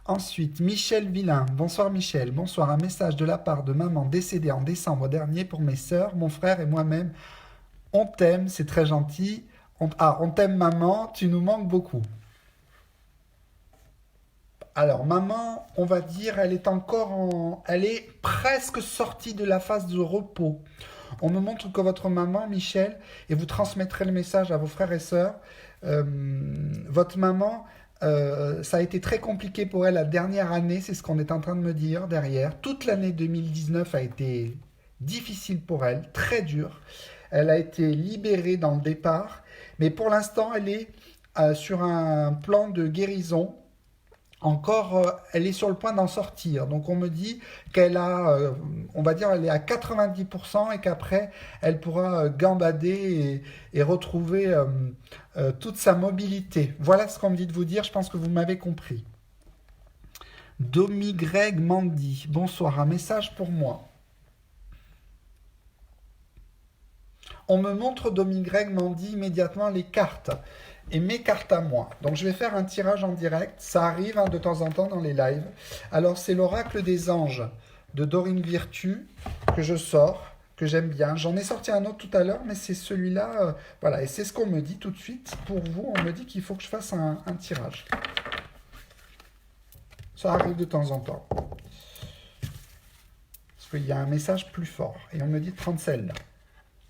Ensuite, Michel Villain. Bonsoir Michel. Bonsoir. Un message de la part de maman décédée en décembre dernier pour mes sœurs, mon frère et moi-même. On t'aime, c'est très gentil. On t'aime maman, tu nous manques beaucoup. Alors, maman, on va dire, elle est encore en... Elle est presque sortie de la phase de repos. On me montre que votre maman, Michel, et vous transmettrez le message à vos frères et sœurs, euh, votre maman, ça a été très compliqué pour elle la dernière année, c'est ce qu'on est en train de me dire derrière. Toute l'année 2019 a été difficile pour elle, très dure. Elle a été libérée dans le départ, mais pour l'instant, elle est sur un plan de guérison encore, elle est sur le point d'en sortir. Donc on me dit qu'elle a, on va dire, elle est à 90% et qu'après, elle pourra gambader et retrouver toute sa mobilité. Voilà ce qu'on me dit de vous dire, je pense que vous m'avez compris. Domi Greg Mandy, bonsoir, un message pour moi. On me montre Domi Greg Mandy immédiatement les cartes. Et mes cartes à moi. Donc je vais faire un tirage en direct. Ça arrive de temps en temps dans les lives. Alors c'est l'oracle des anges de Dorine Virtue que je sors, que j'aime bien. J'en ai sorti un autre tout à l'heure, mais c'est celui-là. Voilà, et c'est ce qu'on me dit tout de suite. Pour vous, on me dit qu'il faut que je fasse un tirage. Ça arrive de temps en temps. Parce qu'il y a un message plus fort. Et on me dit de prendre celle-là.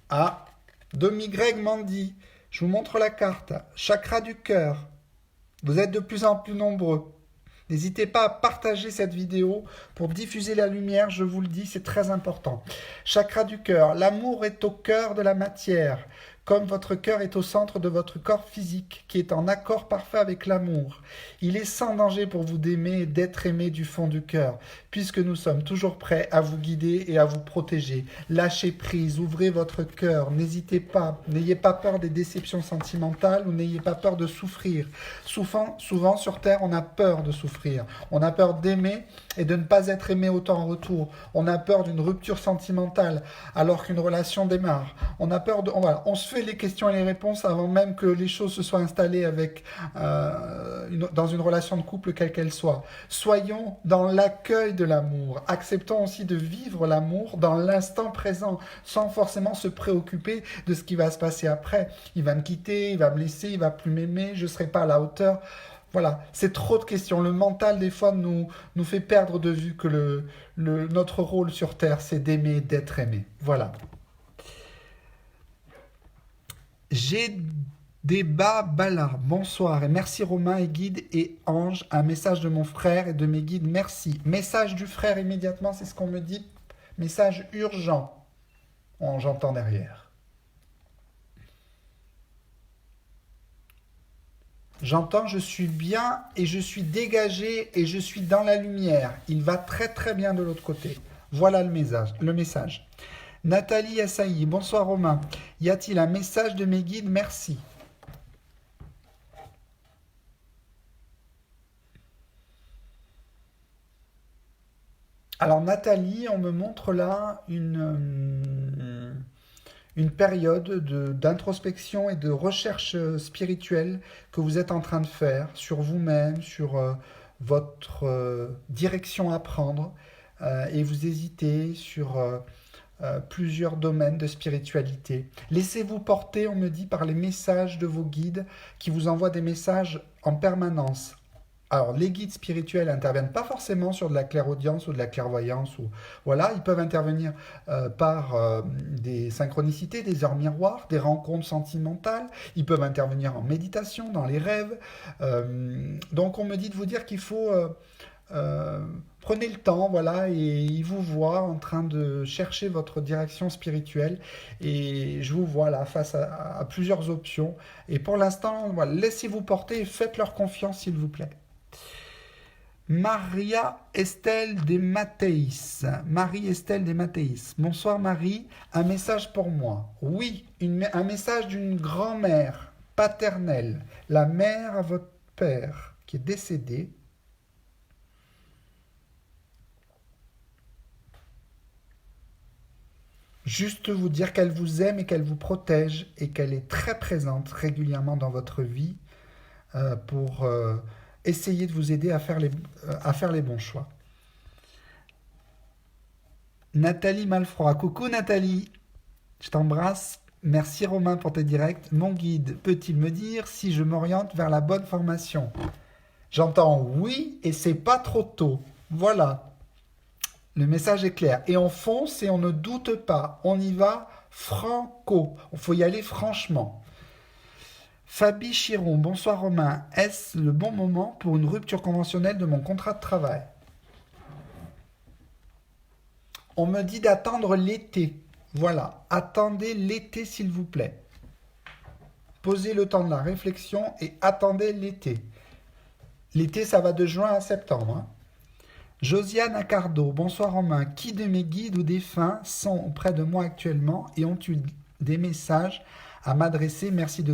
Ah, Domi Greg Mandy. Je vous montre la carte. Chakra du cœur. Vous êtes de plus en plus nombreux. N'hésitez pas à partager cette vidéo pour diffuser la lumière, je vous le dis, c'est très important. Chakra du cœur. L'amour est au cœur de la matière, comme votre cœur est au centre de votre corps physique, qui est en accord parfait avec l'amour. Il est sans danger pour vous d'aimer et d'être aimé du fond du cœur, puisque nous sommes toujours prêts à vous guider et à vous protéger. Lâchez prise, ouvrez votre cœur, n'hésitez pas, n'ayez pas peur des déceptions sentimentales ou n'ayez pas peur de souffrir. Souvent sur Terre, on a peur de souffrir, on a peur d'aimer et de ne pas être aimé autant en retour. On a peur d'une rupture sentimentale alors qu'une relation démarre. On a peur de... Voilà, on se fait les questions et les réponses avant même que les choses se soient installées avec, dans une relation de couple quelle qu'elle soit. Soyons dans l'accueil de l'amour. Acceptons aussi de vivre l'amour dans l'instant présent sans forcément se préoccuper de ce qui va se passer après. Il va me quitter, il va me laisser, il va plus m'aimer, je ne serai pas à la hauteur. Voilà, c'est trop de questions. Le mental, des fois, nous fait perdre de vue que notre rôle sur Terre, c'est d'aimer, d'être aimé. Voilà. J'ai Débat Bala, bonsoir et merci Romain et guide et ange, un message de mon frère et de mes guides, merci. Message du frère immédiatement, c'est ce qu'on me dit, message urgent, j'entends derrière. J'entends, je suis bien et je suis dégagé et je suis dans la lumière. Il va très très bien de l'autre côté. Voilà le message. Le message. Nathalie Assailly, bonsoir Romain. Y a-t-il un message de mes guides? Merci. Alors Nathalie, on me montre là une période d'introspection et de recherche spirituelle que vous êtes en train de faire sur vous-même, sur votre direction à prendre, et vous hésitez sur plusieurs domaines de spiritualité. Laissez-vous porter, on me dit, par les messages de vos guides qui vous envoient des messages en permanence. Alors, les guides spirituels interviennent pas forcément sur de la clairaudience ou de la clairvoyance. Ou, voilà, ils peuvent intervenir par des synchronicités, des heures miroirs, des rencontres sentimentales. Ils peuvent intervenir en méditation, dans les rêves. Donc, on me dit de vous dire qu'il faut euh, prenez le temps, voilà, et il vous voit en train de chercher votre direction spirituelle. Et je vous vois là face à plusieurs options. Et pour l'instant, voilà, laissez-vous porter et faites-leur confiance, s'il vous plaît. Maria Estelle des Mathéis. Marie-Estelle des Mathéis. Bonsoir Marie, un message pour moi. Oui, un message d'une grand-mère paternelle, la mère à votre père qui est décédé. Juste vous dire qu'elle vous aime et qu'elle vous protège et qu'elle est très présente régulièrement dans votre vie pour essayer de vous aider à faire les bons choix. Nathalie Malfroid. Coucou Nathalie, je t'embrasse. Merci Romain pour tes directs. Mon guide peut-il me dire si je m'oriente vers la bonne formation? J'entends oui et c'est pas trop tôt. Voilà, le message est clair. Et on fonce et on ne doute pas. On y va franco. Il faut y aller franchement. Fabi Chiron, bonsoir Romain. Est-ce le bon moment pour une rupture conventionnelle de mon contrat de travail? On me dit d'attendre l'été. Voilà, attendez l'été s'il vous plaît. Posez le temps de la réflexion et attendez l'été. L'été, ça va de juin à septembre, hein. Josiane Accardo, bonsoir Romain. Qui de mes guides ou défunts sont auprès de moi actuellement et ont eu des messages à m'adresser? Merci de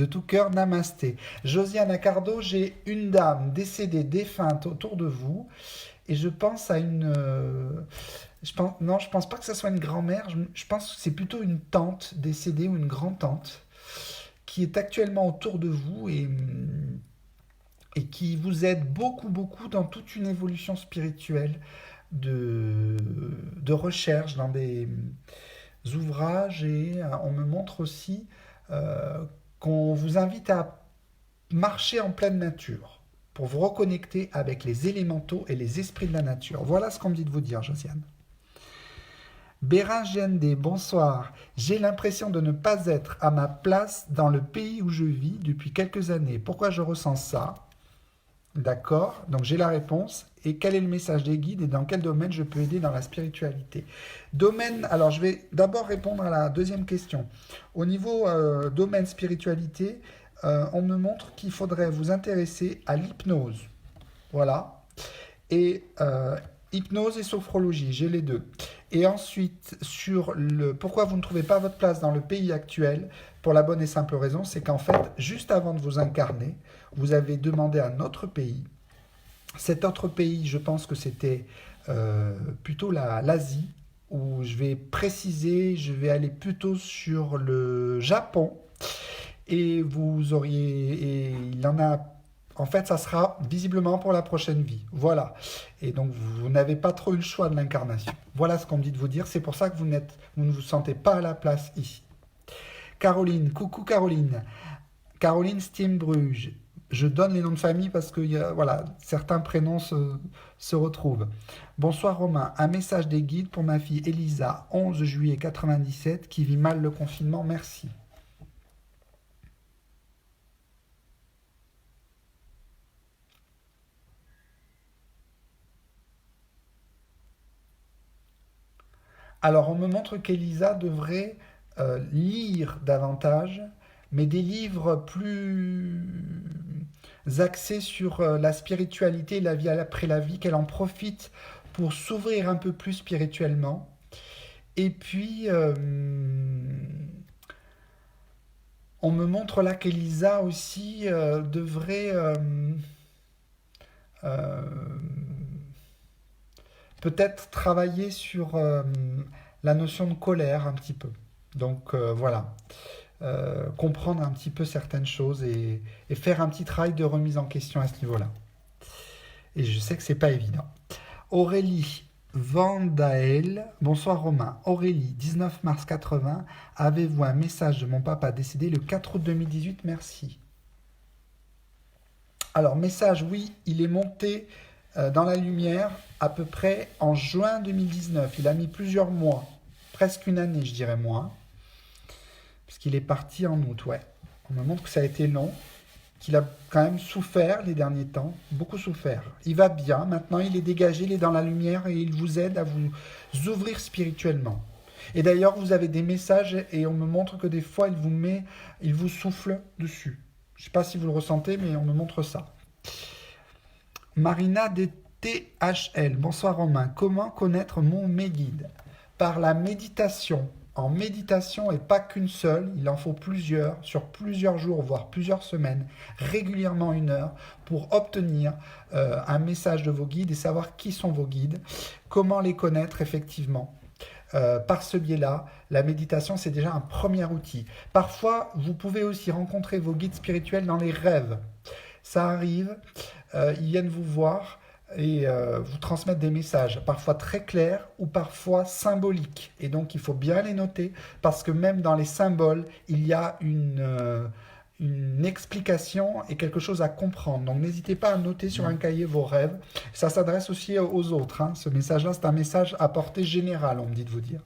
tout cœur. Namasté. Josiane Accardo, j'ai une dame décédée, défunte autour de vous. Et je pense à non, je pense pas que ce soit une grand-mère. Je pense que c'est plutôt une tante décédée ou une grand-tante qui est actuellement autour de vous et qui vous aide beaucoup, beaucoup dans toute une évolution spirituelle de, de recherche dans des ouvrages. Et on me montre aussi qu'on vous invite à marcher en pleine nature pour vous reconnecter avec les élémentaux et les esprits de la nature. Voilà ce qu'on me dit de vous dire, Josiane. Bérangende, bonsoir. J'ai l'impression de ne pas être à ma place dans le pays où je vis depuis quelques années. Pourquoi je ressens ça? D'accord, donc j'ai la réponse. Et quel est le message des guides et dans quel domaine je peux aider dans la spiritualité? Domaine, alors je vais d'abord répondre à la deuxième question. Au niveau domaine spiritualité, on me montre qu'il faudrait vous intéresser à l'hypnose. Voilà. Et hypnose et sophrologie, j'ai les deux. Et ensuite, sur le pourquoi vous ne trouvez pas votre place dans le pays actuel, pour la bonne et simple raison, c'est qu'en fait, juste avant de vous incarner, vous avez demandé un autre pays. Cet autre pays, je pense que c'était plutôt l'Asie, où je vais préciser, je vais aller plutôt sur le Japon. Et vous auriez, et il en a, en fait, ça sera visiblement pour la prochaine vie. Voilà. Et donc, vous n'avez pas trop eu le choix de l'incarnation. Voilà ce qu'on me dit de vous dire. C'est pour ça que vous ne vous sentez pas à la place ici. Caroline, coucou Caroline. Caroline Stiembruge. Je donne les noms de famille parce que voilà, certains prénoms se retrouvent. Bonsoir Romain, un message des guides pour ma fille Elisa, 11 juillet 97, qui vit mal le confinement, merci. Alors on me montre qu'Elisa devrait lire davantage, mais des livres plus axée sur la spiritualité et la vie après la vie, qu'elle en profite pour s'ouvrir un peu plus spirituellement. Et puis, on me montre là qu'Elisa aussi devrait euh, peut-être travailler sur la notion de colère un petit peu. Donc voilà. Comprendre un petit peu certaines choses et faire un petit travail de remise en question à ce niveau-là. Et je sais que c'est pas évident. Aurélie Vandael, bonsoir Romain. Aurélie, 19 mars 80, avez-vous un message de mon papa décédé le 4 août 2018? Merci. Alors, message, oui, il est monté dans la lumière à peu près en juin 2019. Il a mis plusieurs mois, presque une année, je dirais moi, puisqu'il est parti en août, ouais. On me montre que ça a été long, qu'il a quand même souffert les derniers temps, beaucoup souffert. Il va bien, maintenant il est dégagé, il est dans la lumière et il vous aide à vous ouvrir spirituellement. Et d'ailleurs, vous avez des messages et on me montre que des fois il vous souffle dessus. Je ne sais pas si vous le ressentez, mais on me montre ça. Marina de THL, bonsoir Romain. Comment connaître mon guide? Par la méditation. En méditation, et pas qu'une seule, il en faut plusieurs, sur plusieurs jours, voire plusieurs semaines, régulièrement 1 heure, pour obtenir un message de vos guides et savoir qui sont vos guides, comment les connaître effectivement. Par ce biais-là, la méditation, c'est déjà un premier outil. Parfois, vous pouvez aussi rencontrer vos guides spirituels dans les rêves. Ça arrive, ils viennent vous voir et vous transmettre des messages, parfois très clairs ou parfois symboliques. Et donc, il faut bien les noter parce que même dans les symboles, il y a une explication et quelque chose à comprendre. Donc, n'hésitez pas à noter sur un cahier vos rêves. Ça s'adresse aussi aux autres, hein. Ce message-là, c'est un message à portée générale, on me dit de vous dire.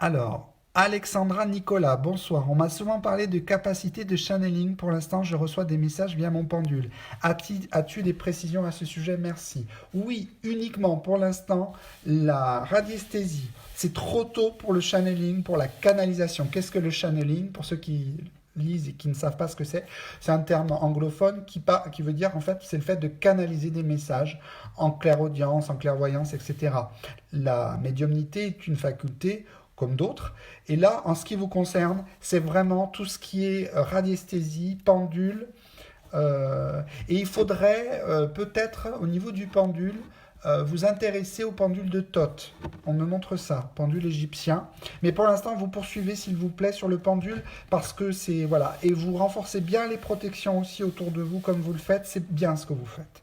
Alors, Alexandra Nicolas, bonsoir. On m'a souvent parlé de capacité de channeling. Pour l'instant, je reçois des messages via mon pendule. As-tu des précisions à ce sujet? Merci. Oui, uniquement pour l'instant, la radiesthésie. C'est trop tôt pour le channeling, pour la canalisation. Qu'est-ce que le channeling? Pour ceux qui lisent et qui ne savent pas ce que c'est un terme anglophone qui veut dire, en fait, c'est le fait de canaliser des messages en clairaudience, en clairvoyance, etc. La médiumnité est une faculté comme d'autres. Et là, en ce qui vous concerne, c'est vraiment tout ce qui est radiesthésie, pendule. Et il faudrait peut-être, au niveau du pendule, vous intéresser au pendule de Thoth. On me montre ça, pendule égyptien. Mais pour l'instant, vous poursuivez, s'il vous plaît, sur le pendule, parce que c'est... Voilà. Et vous renforcez bien les protections aussi autour de vous, comme vous le faites. C'est bien ce que vous faites.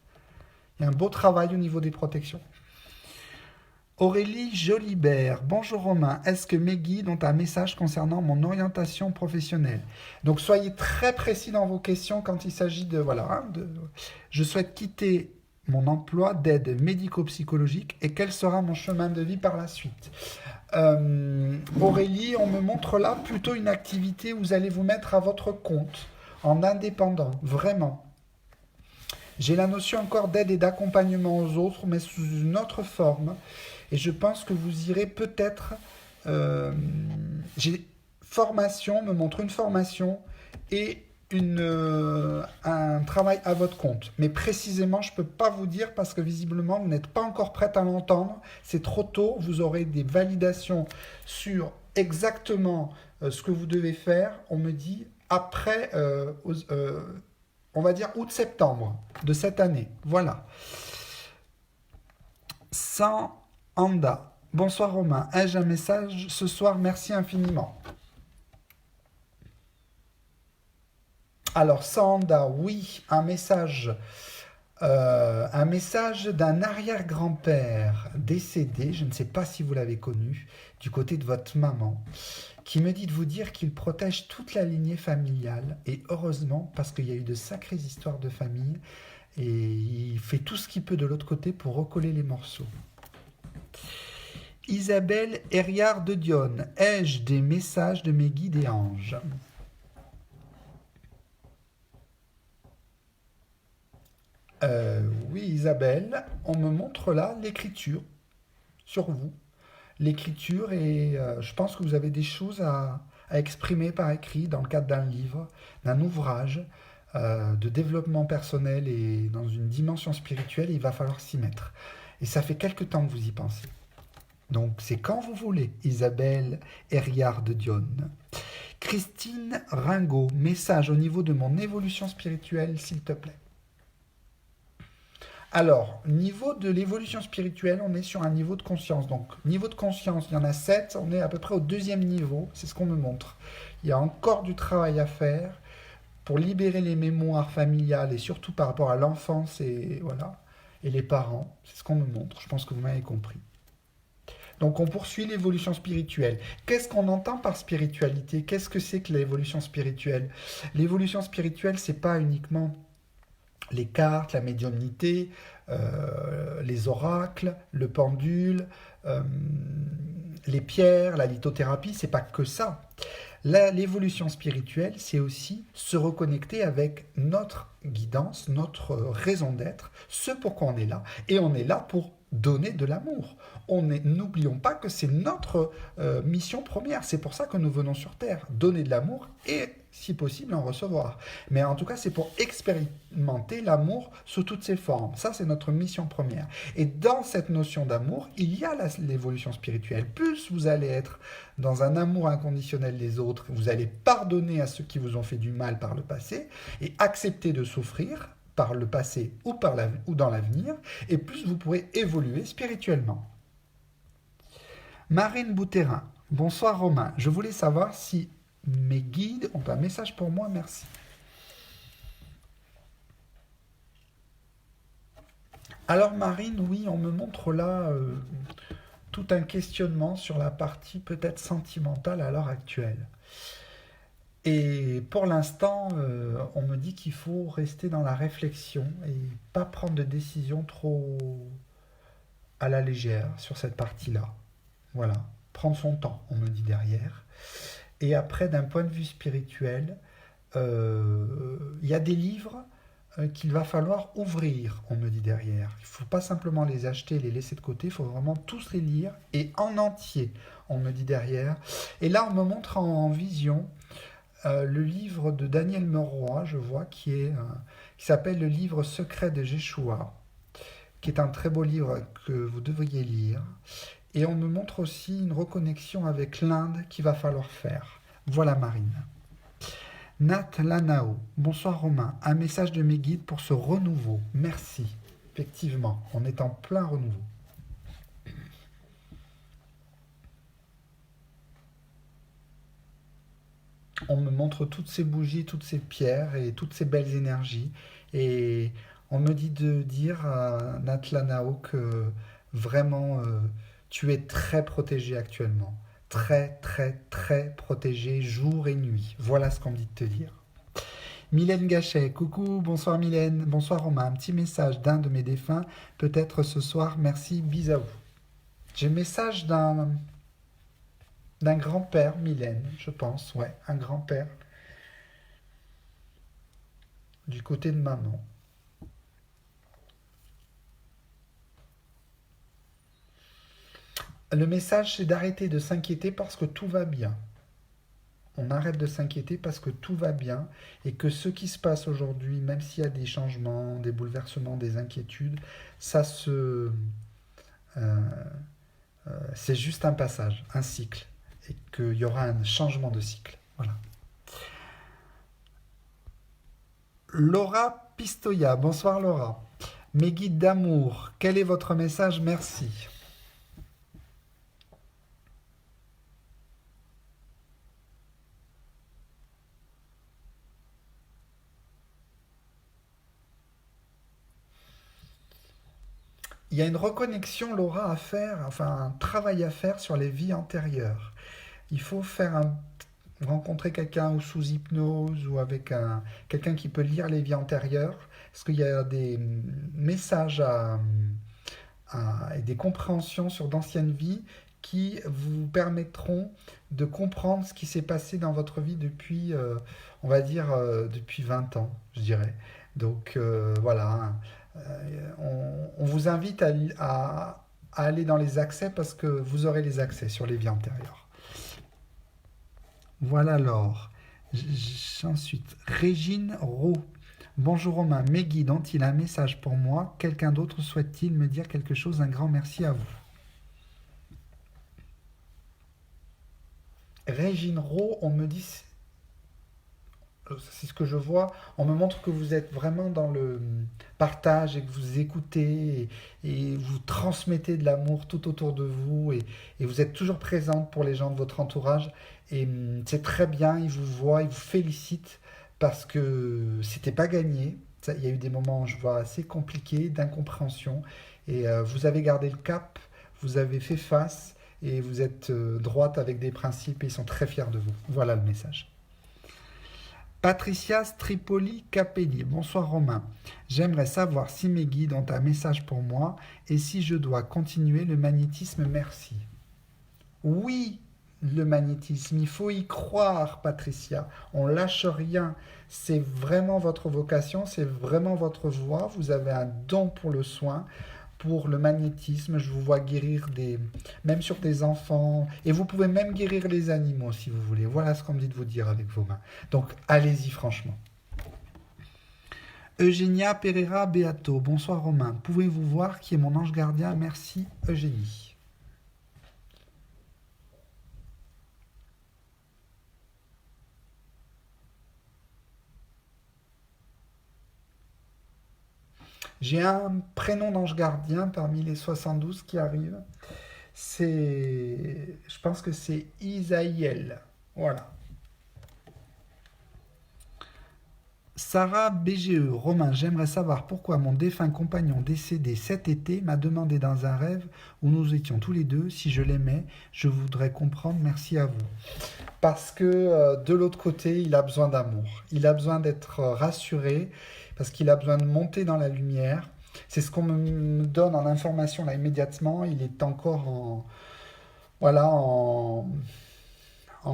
Il y a un beau travail au niveau des protections. Aurélie Jolibert, bonjour Romain, est-ce que mes guides ont un message concernant mon orientation professionnelle? Donc soyez très précis dans vos questions quand il s'agit de, voilà, hein, je souhaite quitter mon emploi d'aide médico-psychologique et quel sera mon chemin de vie par la suite. Aurélie, on me montre là plutôt une activité où vous allez vous mettre à votre compte, en indépendant, vraiment. J'ai la notion encore d'aide et d'accompagnement aux autres, mais sous une autre forme. Et je pense que vous irez peut-être... j'ai formation, me montre une formation et un travail à votre compte. Mais précisément, je ne peux pas vous dire parce que visiblement, vous n'êtes pas encore prête à l'entendre. C'est trop tôt. Vous aurez des validations sur exactement ce que vous devez faire. On me dit après, on va dire août-septembre de cette année. Voilà. Sans Anda. Bonsoir Romain. Ai-je un message ce soir? Merci infiniment. Alors, Sanda, oui, un message d'un arrière-grand-père décédé, je ne sais pas si vous l'avez connu, du côté de votre maman, qui me dit de vous dire qu'il protège toute la lignée familiale, et heureusement, parce qu'il y a eu de sacrées histoires de famille, et il fait tout ce qu'il peut de l'autre côté pour recoller les morceaux. Isabelle Herriard de Dionne, ai-je des messages de mes guides et anges? Oui, Isabelle, on me montre là l'écriture sur vous. L'écriture et je pense que vous avez des choses à exprimer par écrit dans le cadre d'un livre, d'un ouvrage de développement personnel et dans une dimension spirituelle, il va falloir s'y mettre. Et ça fait quelque temps que vous y pensez. Donc c'est quand vous voulez, Isabelle Herriard de Dionne. Christine Ringot, message au niveau de mon évolution spirituelle, s'il te plaît. Alors, niveau de l'évolution spirituelle, on est sur un niveau de conscience. Donc, niveau de conscience, il y en a 7, on est à peu près au deuxième niveau, c'est ce qu'on me montre. Il y a encore du travail à faire pour libérer les mémoires familiales et surtout par rapport à l'enfance et, voilà, et les parents. C'est ce qu'on me montre, je pense que vous m'avez compris. Donc on poursuit l'évolution spirituelle. Qu'est-ce qu'on entend par spiritualité? Qu'est-ce que c'est que l'évolution spirituelle? L'évolution spirituelle, c'est pas uniquement les cartes, la médiumnité, les oracles, le pendule, euh, les pierres, la lithothérapie, c'est pas que ça. L'évolution spirituelle, c'est aussi se reconnecter avec notre guidance, notre raison d'être, ce pourquoi on est là. Et on est là pour donner de l'amour. N'oublions pas que c'est notre mission première. C'est pour ça que nous venons sur Terre, donner de l'amour et, si possible, en recevoir. Mais en tout cas, c'est pour expérimenter l'amour sous toutes ses formes. Ça, c'est notre mission première. Et dans cette notion d'amour, il y a l'évolution spirituelle. Plus vous allez être dans un amour inconditionnel des autres, vous allez pardonner à ceux qui vous ont fait du mal par le passé et accepter de souffrir par le passé ou dans l'avenir, et plus vous pourrez évoluer spirituellement. Marine Boutérin, bonsoir Romain, je voulais savoir si mes guides ont un message pour moi, merci. Alors Marine, oui, on me montre là tout un questionnement sur la partie peut-être sentimentale à l'heure actuelle. Et pour l'instant, on me dit qu'il faut rester dans la réflexion et pas prendre de décision trop à la légère sur cette partie-là. Voilà, prendre son temps, on me dit derrière. Et après, d'un point de vue spirituel, il y a des livres qu'il va falloir ouvrir, on me dit derrière. Il ne faut pas simplement les acheter, les laisser de côté, il faut vraiment tous les lire et en entier, on me dit derrière. Et là, on me montre en vision le livre de Daniel Meroy, je vois, qui s'appelle le livre secret de Jeshua, qui est un très beau livre que vous devriez lire. Et on me montre aussi une reconnexion avec l'Inde qu'il va falloir faire. Voilà Marine. Nat Lanao, bonsoir Romain, un message de mes guides pour ce renouveau. Merci. Effectivement, on est en plein renouveau. On me montre toutes ces bougies, toutes ces pierres et toutes ces belles énergies. Et on me dit de dire à Nat Lanao que vraiment tu es très protégé actuellement. Très, très, très protégé jour et nuit. Voilà ce qu'on me dit de te dire. Mylène Gachet, coucou, bonsoir Mylène, bonsoir Romain, un petit message d'un de mes défunts, peut-être ce soir, merci, bisous. J'ai un message d'un grand-père, Mylène, je pense, ouais, un grand-père, du côté de maman. Le message, c'est d'arrêter de s'inquiéter parce que tout va bien. On arrête de s'inquiéter parce que tout va bien et que ce qui se passe aujourd'hui, même s'il y a des changements, des bouleversements, des inquiétudes, c'est juste un passage, un cycle, et qu'il y aura un changement de cycle. Voilà. Laura Pistoia, bonsoir Laura. Mes guides d'amour, quel est votre message? Merci. Il y a une reconnexion, Laura, à faire, enfin un travail à faire sur les vies antérieures. Il faut rencontrer quelqu'un ou sous hypnose ou avec quelqu'un qui peut lire les vies antérieures. Parce qu'il y a des messages et des compréhensions sur d'anciennes vies qui vous permettront de comprendre ce qui s'est passé dans votre vie depuis, on va dire, depuis 20 ans, je dirais. Donc voilà, on vous invite à aller dans les accès parce que vous aurez les accès sur les vies antérieures. Voilà alors. Ensuite, Régine Roux. Bonjour Romain, mes guides ont-ils un message pour moi? Quelqu'un d'autre souhaite-t-il me dire quelque chose? Un grand merci à vous. Régine Roux, on me dit, c'est ce que je vois, on me montre que vous êtes vraiment dans le partage et que vous écoutez et vous transmettez de l'amour tout autour de vous et vous êtes toujours présente pour les gens de votre entourage et c'est très bien, ils vous voient, ils vous félicitent parce que c'était pas gagné. Il y a eu des moments, je vois, assez compliqués, d'incompréhension et vous avez gardé le cap, vous avez fait face et vous êtes droite avec des principes et ils sont très fiers de vous. Voilà le message. Patricia Stripoli Capelli. Bonsoir Romain. J'aimerais savoir si mes guides ont un message pour moi et si je dois continuer le magnétisme. Merci. Oui, le magnétisme, il faut y croire, Patricia. On lâche rien. C'est vraiment votre vocation, c'est vraiment votre voie. Vous avez un don pour le soin, pour le magnétisme. Je vous vois guérir même sur des enfants. Et vous pouvez même guérir les animaux si vous voulez. Voilà ce qu'on me dit de vous dire avec vos mains. Donc allez-y franchement. Eugenia Pereira Beato. Bonsoir Romain. Pouvez-vous voir qui est mon ange gardien? Merci Eugénie. J'ai un prénom d'ange gardien parmi les 72 qui arrivent. Je pense que c'est Isaïel. Voilà. Sarah BGE, Romain, j'aimerais savoir pourquoi mon défunt compagnon décédé cet été m'a demandé dans un rêve où nous étions tous les deux si je l'aimais. Je voudrais comprendre, merci à vous. Parce que de l'autre côté, il a besoin d'amour. Il a besoin d'être rassuré, parce qu'il a besoin de monter dans la lumière. C'est ce qu'on me donne en information là immédiatement. Il est encore voilà, en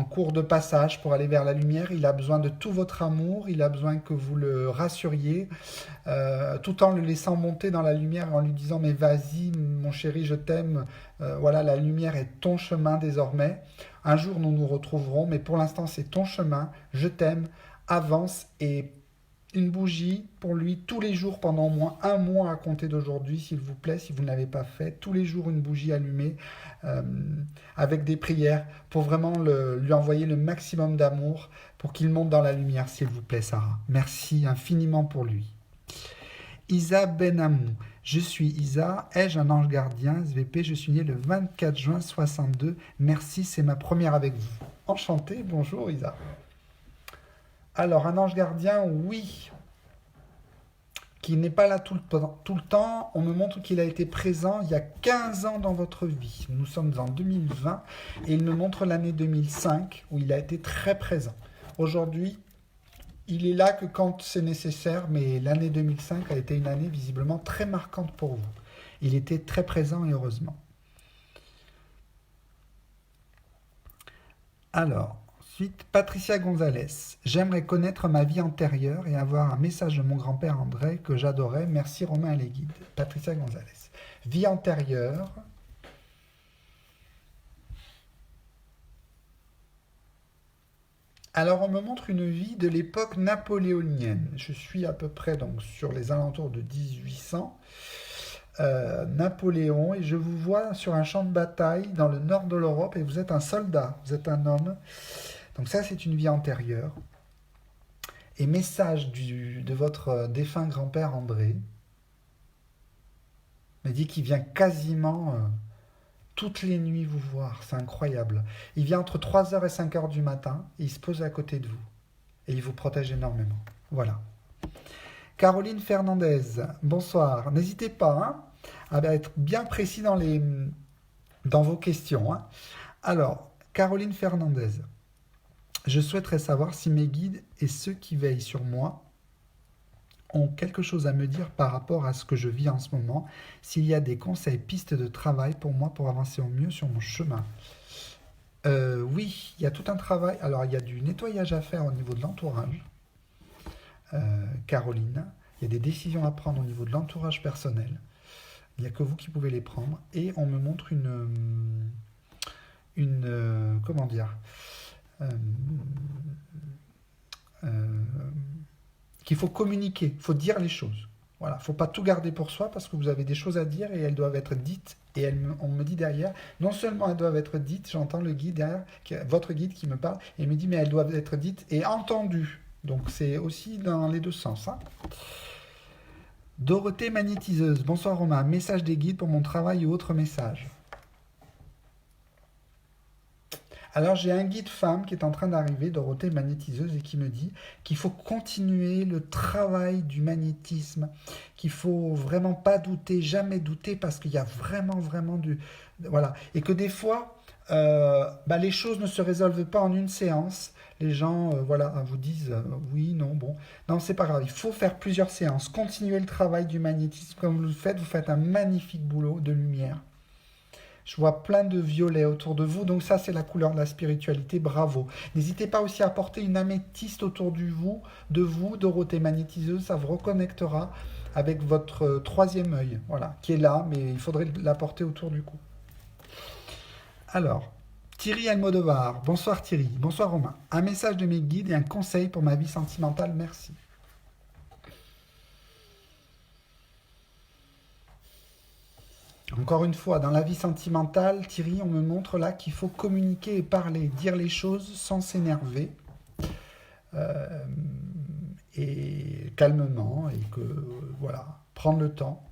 cours de passage pour aller vers la lumière. Il a besoin de tout votre amour. Il a besoin que vous le rassuriez, tout en le laissant monter dans la lumière, en lui disant mais vas-y, mon chéri, je t'aime. Voilà, la lumière est ton chemin désormais. Un jour nous nous retrouverons, mais pour l'instant c'est ton chemin. Je t'aime. Avance et une bougie pour lui tous les jours pendant au moins un mois à compter d'aujourd'hui, s'il vous plaît, si vous ne l'avez pas fait. Tous les jours, une bougie allumée euh, avec des prières pour vraiment lui envoyer le maximum d'amour pour qu'il monte dans la lumière, s'il vous plaît, Sarah. Merci infiniment pour lui. Isa Benamou. Je suis Isa, ai-je un ange gardien? SVP, je suis né le 24 juin 62. Merci, c'est ma première avec vous. Enchanté, bonjour Isa. Alors, un ange gardien, oui, qui n'est pas là tout le temps. On me montre qu'il a été présent il y a 15 ans dans votre vie. Nous sommes en 2020 et il me montre l'année 2005 où il a été très présent. Aujourd'hui, il est là que quand c'est nécessaire, mais l'année 2005 a été une année visiblement très marquante pour vous. Il était très présent et heureusement. Alors, ensuite, Patricia Gonzalez. J'aimerais connaître ma vie antérieure et avoir un message de mon grand-père André que j'adorais. Merci Romain et les guides. Patricia Gonzalez. Vie antérieure. Alors on me montre une vie de l'époque napoléonienne. Je suis à peu près donc sur les alentours de 1800. Napoléon, et je vous vois sur un champ de bataille dans le nord de l'Europe et vous êtes un soldat, vous êtes un homme. Donc ça c'est une vie antérieure. Et message de votre défunt grand-père André, me dit qu'il vient quasiment toutes les nuits vous voir, c'est incroyable. Il vient entre 3 heures et 5 heures du matin, et il se pose à côté de vous. Et il vous protège énormément. Voilà. Caroline Fernandez, bonsoir. N'hésitez pas à être bien précis dans vos questions. Alors, Caroline Fernandez, je souhaiterais savoir si mes guides et ceux qui veillent sur moi ont quelque chose à me dire par rapport à ce que je vis en ce moment, s'il y a des conseils, pistes de travail pour moi pour avancer au mieux sur mon chemin. Oui, il y a tout un travail. Alors, il y a du nettoyage à faire au niveau de l'entourage, Caroline. Il y a des décisions à prendre au niveau de l'entourage personnel. Il n'y a que vous qui pouvez les prendre. Et on me montre comment dire, euh, euh, qu'il faut communiquer, il faut dire les choses. Voilà, il ne faut pas tout garder pour soi parce que vous avez des choses à dire et elles doivent être dites. Et on me dit derrière, non seulement elles doivent être dites, j'entends le guide derrière, votre guide qui me parle, et il me dit, mais elles doivent être dites et entendues. Donc c'est aussi dans les deux sens. Hein. Dorothée magnétiseuse, bonsoir Romain, message des guides pour mon travail ou autre message. Alors j'ai un guide femme qui est en train d'arriver, Dorothée magnétiseuse, et qui me dit qu'il faut continuer le travail du magnétisme, qu'il faut vraiment pas douter, jamais douter, parce qu'il y a vraiment du... Voilà. Et que des fois, les choses ne se résolvent pas en une séance. Les gens voilà, vous disent oui, non, bon. Non, c'est pas grave, il faut faire plusieurs séances. Continuer le travail du magnétisme comme vous faites un magnifique boulot de lumière. Je vois plein de violets autour de vous, donc ça c'est la couleur de la spiritualité, bravo. N'hésitez pas aussi à porter une améthyste autour de vous, Dorothée magnétiseuse, ça vous reconnectera avec votre troisième œil, voilà, qui est là, mais il faudrait la porter autour du cou. Alors, Thierry Almodovar, bonsoir Thierry, bonsoir Romain. Un message de mes guides et un conseil pour ma vie sentimentale, merci. Encore une fois, dans la vie sentimentale, Thierry, on me montre là qu'il faut communiquer et parler, dire les choses sans s'énerver euh, et calmement et que voilà, prendre le temps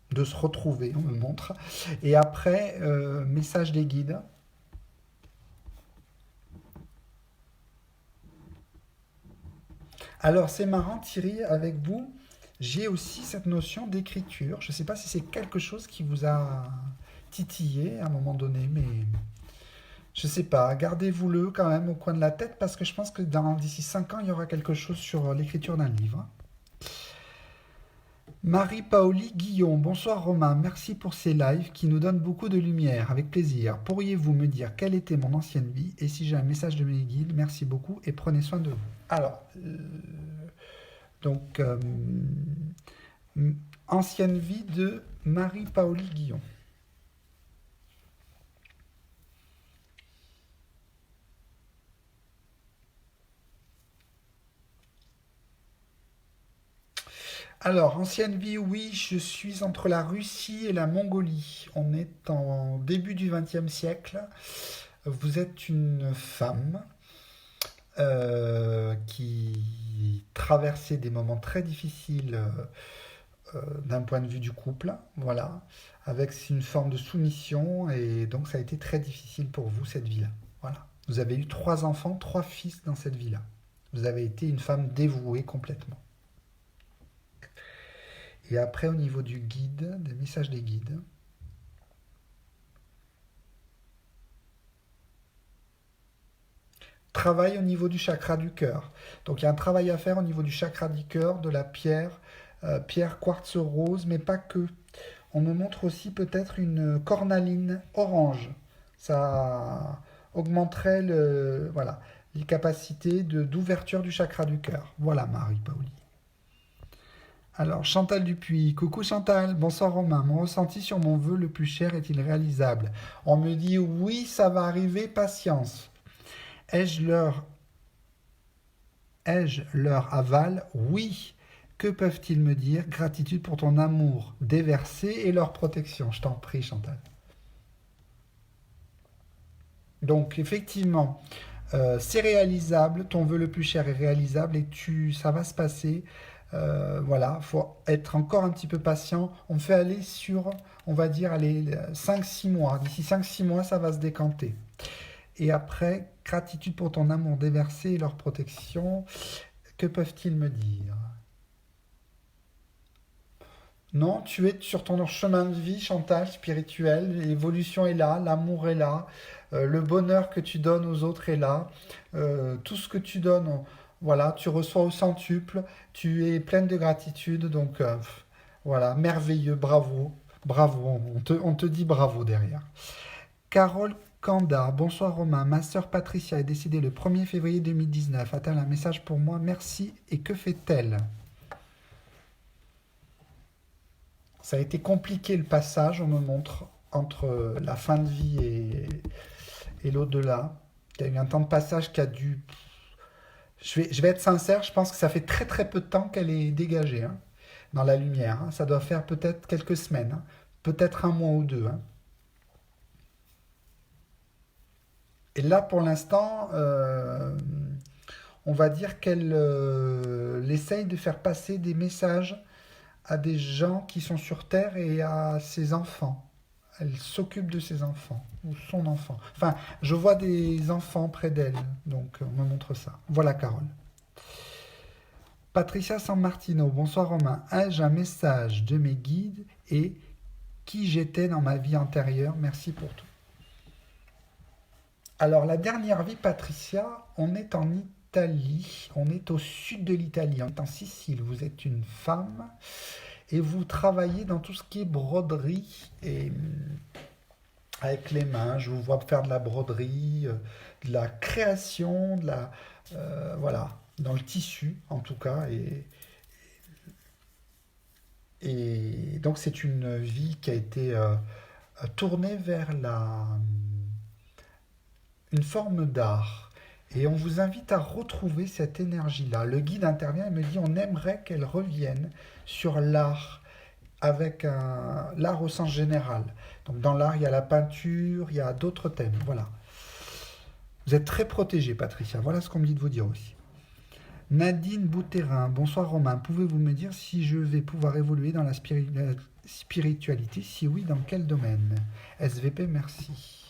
de se retrouver, on me montre. Et après, message des guides. Alors c'est marrant Thierry, avec vous, j'ai aussi cette notion d'écriture. Je ne sais pas si c'est quelque chose qui vous a titillé à un moment donné, mais je ne sais pas. Gardez-vous-le quand même au coin de la tête parce que je pense que d'ici 5 ans, il y aura quelque chose sur l'écriture d'un livre. Marie-Paoli Guillon, bonsoir Romain, merci pour ces lives qui nous donnent beaucoup de lumière, avec plaisir. Pourriez-vous me dire quelle était mon ancienne vie et si j'ai un message de mes guides, merci beaucoup et prenez soin de vous. Alors, donc, ancienne vie de Marie-Paoli Guillon. Alors, ancienne vie, oui, je suis entre la Russie et la Mongolie. On est en début du XXe siècle. Vous êtes une femme qui traversait des moments très difficiles d'un point de vue du couple, voilà, avec une forme de soumission, et donc ça a été très difficile pour vous, cette vie-là. Voilà. Vous avez eu 3 enfants, 3 fils dans cette vie-là. Vous avez été une femme dévouée complètement. Et après, au niveau du guide, des messages des guides, travail au niveau du chakra du cœur. Donc il y a un travail à faire au niveau du chakra du cœur, de la pierre, pierre quartz rose, mais pas que. On me montre aussi peut-être une cornaline orange. Ça augmenterait voilà, les capacités d'ouverture du chakra du cœur. Voilà Marie-Paoli. Alors, Chantal Dupuis, coucou Chantal, bonsoir Romain, mon ressenti sur mon vœu le plus cher est-il réalisable? On me dit oui, ça va arriver, patience. Ai-je leur, ai-je leur aval? Oui. Que peuvent-ils me dire? Gratitude pour ton amour déversé et leur protection. Je t'en prie Chantal. Donc, effectivement, c'est réalisable, ton vœu le plus cher est réalisable et ça va se passer. Voilà, il faut être encore un petit peu patient. On fait aller sur, on va dire, allez, 5-6 mois. D'ici 5-6 mois, ça va se décanter. Et après, gratitude pour ton amour déversé et leur protection. Que peuvent-ils me dire? Non, tu es sur ton chemin de vie, Chantal, spirituel. L'évolution est là, l'amour est là, le bonheur que tu donnes aux autres est là. Tout ce que tu donnes, voilà, tu reçois au centuple. Tu es pleine de gratitude. Donc, voilà, merveilleux, bravo. Bravo, on te dit bravo derrière. Carole Kanda, bonsoir Romain. Ma sœur Patricia est décédée le 1er février 2019. A-t-elle un message pour moi? Merci. Et que fait-elle? Ça a été compliqué le passage, on me montre, entre la fin de vie et l'au-delà. Il y a eu un temps de passage qui a dû... Je vais être sincère, je pense que ça fait très très peu de temps qu'elle est dégagée hein, dans la lumière. Hein. Ça doit faire peut-être quelques semaines, hein, peut-être un mois ou deux. Hein. Et là, pour l'instant, on va dire qu'elle essaye de faire passer des messages à des gens qui sont sur Terre et à ses enfants. Elle s'occupe de ses enfants, ou son enfant. Enfin, je vois des enfants près d'elle, donc on me montre ça. Voilà, Carole. Patricia San Martino, bonsoir Romain. Ai-je un message de mes guides et qui j'étais dans ma vie antérieure? Merci pour tout. Alors, la dernière vie, Patricia, on est en Italie, on est au sud de l'Italie, on est en Sicile. Vous êtes une femme et vous travaillez dans tout ce qui est broderie et avec les mains. Je vous vois faire de la broderie, de la création, voilà, dans le tissu en tout cas. Et donc c'est une vie qui a été tournée vers une forme d'art. Et on vous invite à retrouver cette énergie-là. Le guide intervient et me dit on aimerait qu'elle revienne sur l'art, avec l'art au sens général. Donc dans l'art, il y a la peinture, il y a d'autres thèmes. Voilà. Vous êtes très protégée, Patricia. Voilà ce qu'on me dit de vous dire aussi. Nadine Boutérin, bonsoir Romain. Pouvez-vous me dire si je vais pouvoir évoluer dans la spiritualité? Si oui, dans quel domaine? SVP, merci.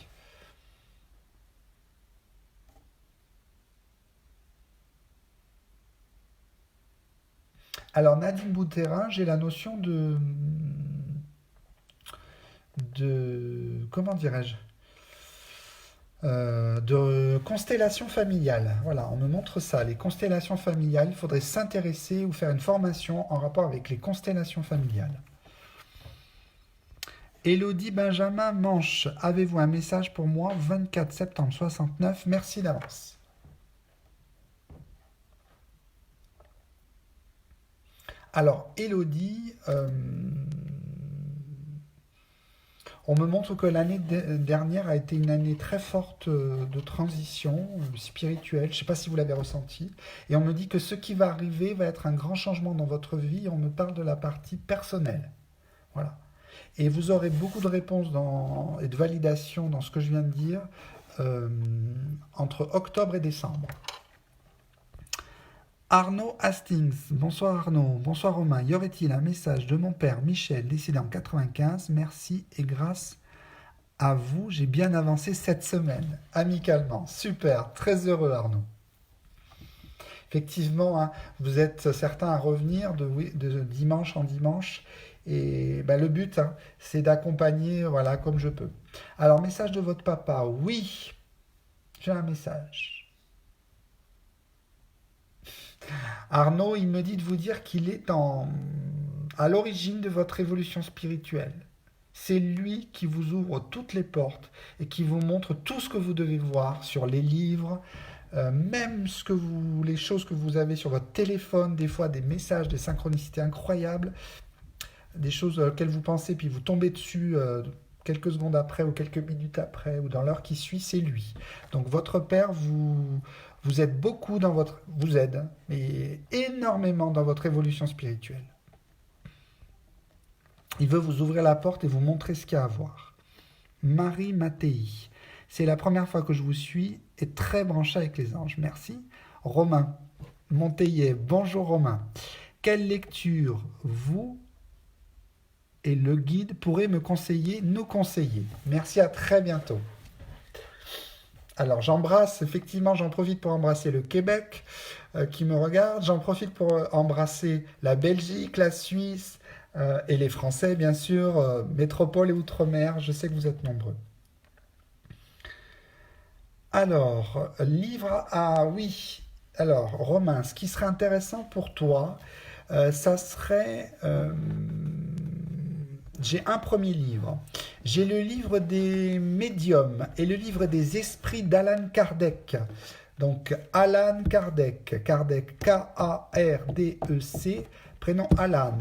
Alors Nadine Boutérin, j'ai la notion comment dirais-je, de constellation familiale. Voilà, on me montre ça, les constellations familiales. Il faudrait s'intéresser ou faire une formation en rapport avec les constellations familiales. Élodie Benjamin Manche, avez-vous un message pour moi? 24 septembre 69, merci d'avance. Alors, Élodie, on me montre que l'année dernière a été une année très forte de transition spirituelle. Je ne sais pas si vous l'avez ressenti. Et on me dit que ce qui va arriver va être un grand changement dans votre vie. On me parle de la partie personnelle. Voilà. Et vous aurez beaucoup de réponses et de validation dans ce que je viens de dire entre octobre et décembre. Arnaud Hastings, bonsoir Arnaud, bonsoir Romain. Y aurait-il un message de mon père Michel, décédé en 95? Merci et grâce à vous, j'ai bien avancé cette semaine, amicalement. Super, très heureux Arnaud. Effectivement, hein, vous êtes certains à revenir de dimanche en dimanche. Et ben, le but, hein, c'est d'accompagner voilà, comme je peux. Alors, message de votre papa. Oui, j'ai un message. Arnaud, il me dit de vous dire qu'il est à l'origine de votre évolution spirituelle. C'est lui qui vous ouvre toutes les portes et qui vous montre tout ce que vous devez voir sur les livres, même les choses que vous avez sur votre téléphone, des fois des messages, des synchronicités incroyables, des choses auxquelles vous pensez, puis vous tombez dessus quelques secondes après ou quelques minutes après ou dans l'heure qui suit, c'est lui. Donc votre père vous aide beaucoup vous aide, mais énormément dans votre évolution spirituelle. Il veut vous ouvrir la porte et vous montrer ce qu'il y a à voir. Marie Mattei, c'est la première fois que je vous suis et très branché avec les anges. Merci. Romain Monteillet, bonjour Romain. Quelle lecture vous et le guide pourraient nous conseiller? Merci, à très bientôt. Alors j'en profite pour embrasser le Québec qui me regarde, j'en profite pour embrasser la Belgique, la Suisse et les Français bien sûr, métropole et outre-mer, je sais que vous êtes nombreux. Alors, oui, alors Romain, ce qui serait intéressant pour toi, ça serait... J'ai un premier livre. J'ai le livre des médiums et le livre des esprits d'Alan Kardec. Donc, Alan Kardec, Kardec, K-A-R-D-E-C, prénom Alan.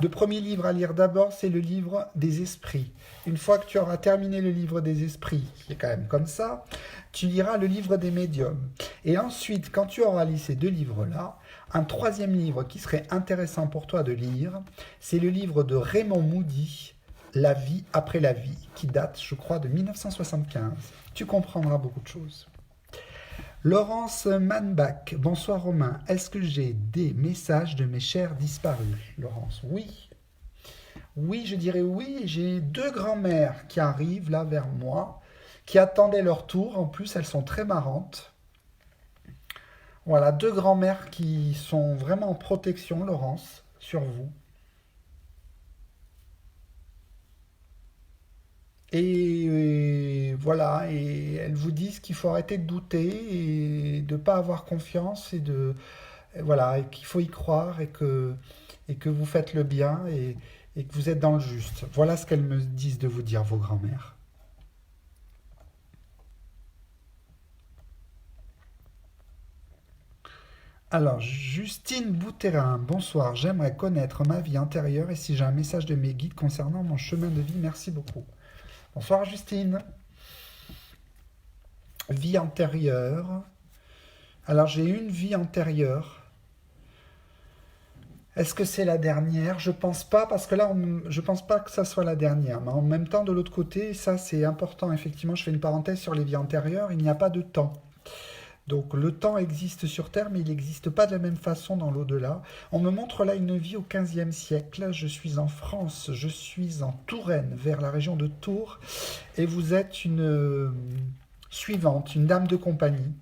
Le premier livre à lire d'abord, c'est le livre des esprits. Une fois que tu auras terminé le livre des esprits, qui est quand même comme ça, tu liras le livre des médiums. Et ensuite, quand tu auras lu ces deux livres-là, un troisième livre qui serait intéressant pour toi de lire, c'est le livre de Raymond Moody, La vie après la vie, qui date, je crois, de 1975. Tu comprendras beaucoup de choses. Laurence Manbach, bonsoir Romain. Est-ce que j'ai des messages de mes chers disparus? Laurence, oui. Oui, je dirais oui. J'ai deux grands-mères qui arrivent là vers moi, qui attendaient leur tour. En plus, elles sont très marrantes. Voilà, deux grands-mères qui sont vraiment en protection, Laurence, sur vous. Voilà, et elles vous disent qu'il faut arrêter de douter et de ne pas avoir confiance voilà, et qu'il faut y croire et que vous faites le bien et que vous êtes dans le juste. Voilà ce qu'elles me disent de vous dire, vos grands-mères. Alors, Justine Boutérin, bonsoir. J'aimerais connaître ma vie antérieure et si j'ai un message de mes guides concernant mon chemin de vie, merci beaucoup. Bonsoir Justine. Vie antérieure. Alors j'ai une vie antérieure. Est-ce que c'est la dernière? Je pense pas parce que là, je pense pas que ça soit la dernière. Mais en même temps, de l'autre côté, ça c'est important. Effectivement, je fais une parenthèse sur les vies antérieures. Il n'y a pas de temps. Donc le temps existe sur Terre, mais il n'existe pas de la même façon dans l'au-delà. On me montre là une vie au XVe siècle. Je suis en France, je suis en Touraine, vers la région de Tours, et vous êtes une suivante, une dame de compagnie,